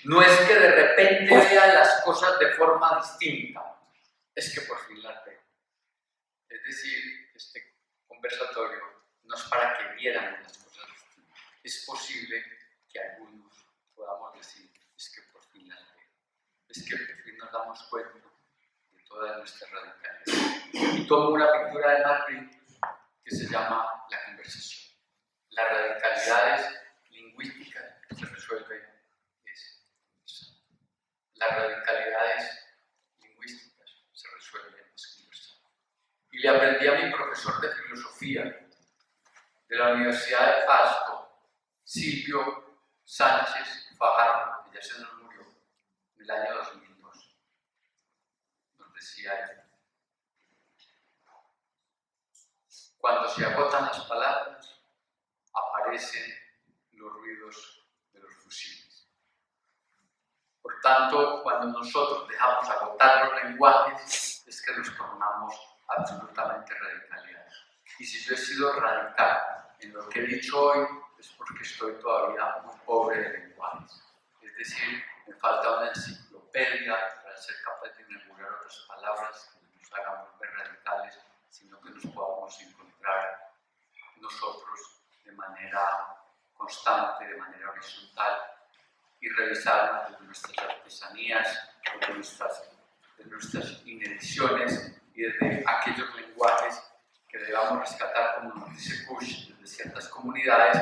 no es que de repente vea las cosas de forma distinta, es que por fin las veo. Es decir, este conversatorio no es para que viéramos las cosas distintas. Es posible que algunos podamos decir, es que por fin las veo. Es que por fin nos damos cuenta de toda nuestra radicalidad. Y tomo una pintura de Magritte que se llama La conversación. Las radicalidades lingüísticas se resuelven las radicalidades lingüísticas se resuelven conversando. Y le aprendí a mi profesor de filosofía de la Universidad de Pasto, Silvio Sánchez Fajardo, que ya se nos murió en el año 2002. Nos decía él, cuando se agotan las palabras, aparecen los ruidos de los fusiles. ¿Por tanto, cuando nosotros dejamos agotar los lenguajes, es que nos tornamos absolutamente radicales. Y si yo he sido radical en lo que he dicho hoy, es porque estoy todavía muy pobre de lenguajes. Es decir, me falta una enciclopedia para ser capaz de inaugurar otras palabras que nos hagan muy radicales, sino que nos podamos encontrar nosotros de manera constante, de manera horizontal, y revisar desde nuestras artesanías, de nuestras inediciones y desde aquellos lenguajes que debamos rescatar, como nos dice Kush, desde ciertas comunidades,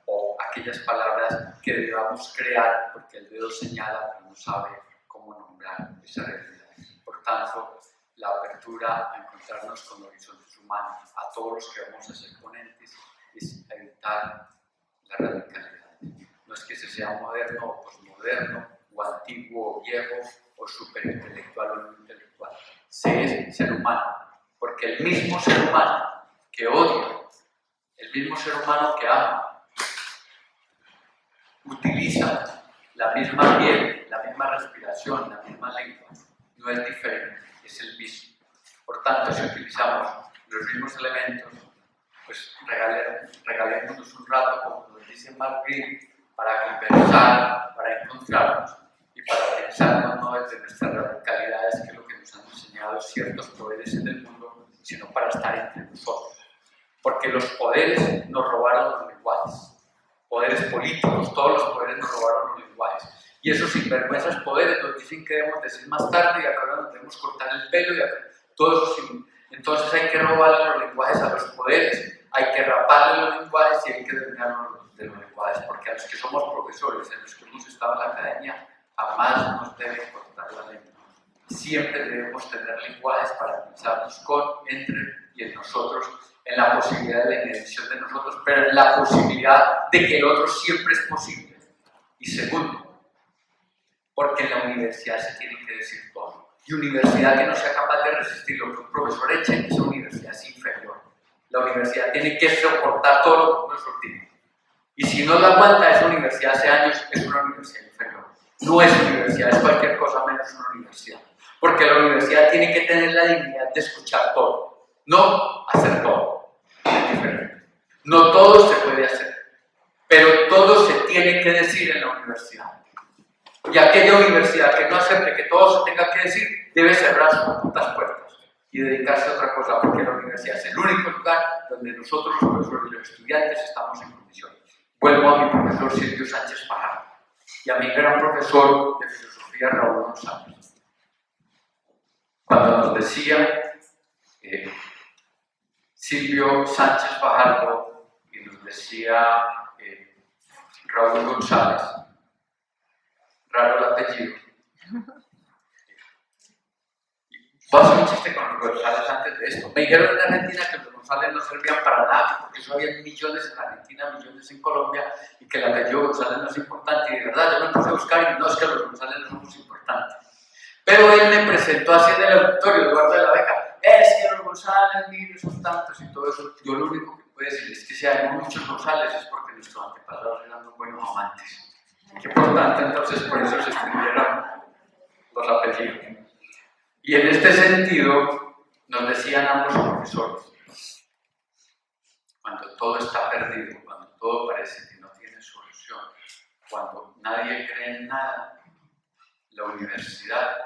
o aquellas palabras que debamos crear porque el dedo señala pero no sabe cómo nombrar esa realidad. Por tanto, la apertura a encontrarnos con horizontes humanos, a todos los que vamos a ser ponentes, es evitar la radicalidad. No es que se sea moderno o posmoderno, o antiguo o viejo, o superintelectual o no intelectual. Se es ser humano, porque el mismo ser humano que odia, el mismo ser humano que ama, utiliza la misma piel, la misma respiración, la misma lengua, no es diferente, es el mismo. Por tanto, si utilizamos los mismos elementos, pues regalémonos un rato, como nos dice Mark Green, para conversar, para encontrarnos y para pensar no desde nuestras radicalidades, que es lo que nos han enseñado ciertos poderes en el mundo, sino para estar entre nosotros. Porque los poderes nos robaron los lenguajes. Poderes políticos, todos los poderes nos robaron los lenguajes. Y esos sinvergüenzas poderes nos dicen que debemos decir más tarde, y acá nos debemos cortar el pelo, y acá, entonces hay que robarle los lenguajes a los poderes, hay que raparle los lenguajes y hay que dominarlos de los lenguajes, porque a los que somos profesores, a los que hemos estado en la academia, jamás nos debe cortar la lengua. Siempre debemos tener lenguajes para pensarnos con, entre y en nosotros, en la posibilidad de la inedición de nosotros, pero en la posibilidad de que el otro siempre es posible. Y segundo, porque en la universidad se tiene que decir todo. Y universidad que no sea capaz de resistir lo que un profesor eche, esa universidad es inferior. La universidad tiene que soportar todo lo que un profesor tiene. Y si no la aguanta esa universidad hace años, es una universidad inferior. No es universidad, es cualquier cosa menos una universidad. Porque la universidad tiene que tener la dignidad de escuchar todo, no hacer todo. Es diferente. No todo se puede hacer, pero todo se tiene que decir en la universidad. Y aquella universidad que no acepte que todo se tenga que decir, debe cerrar sus putas puertas y dedicarse a otra cosa, porque la universidad es el único lugar donde nosotros, los profesores y los estudiantes, estamos en condiciones. Vuelvo a mi profesor Silvio Sánchez Fajardo y a mi gran profesor de filosofía, Raúl González. Cuando nos decía Silvio Sánchez Fajardo y nos decía Raúl González, raro el apellido. Voy a hacer un chiste con los González antes de esto. Me dijeron en Argentina que los González no servían para nada, porque eso había millones en Argentina, millones en Colombia, y que el apellido González no es importante. Y de verdad, yo me puse a buscar y no es que los González no somos importantes. Pero él me presentó así en el auditorio, Eduardo de la Beca. Es que los González, mire, son tantos y todo eso. Yo lo único que puedo decir es que si hay muchos González es porque nuestros antepasados eran muy buenos amantes. Que por tanto, entonces, por eso se escribieron los apellidos. Y en este sentido, nos decían ambos profesores, cuando todo está perdido, cuando todo parece que no tiene solución, cuando nadie cree en nada, la universidad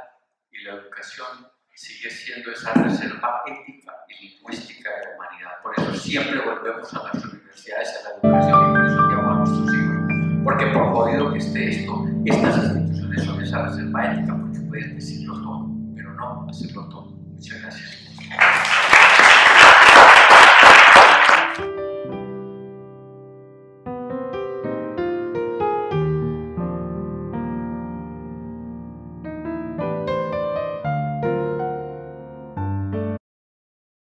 y la educación sigue siendo esa reserva ética y lingüística de la humanidad. Por eso siempre volvemos a las universidades, a la educación, y por eso llamamos a nuestros hijos. Porque por jodido que esté esto, estas instituciones son esa reserva ética, porque pueden decirlo todo, pero no hacerlo todo. Muchas gracias.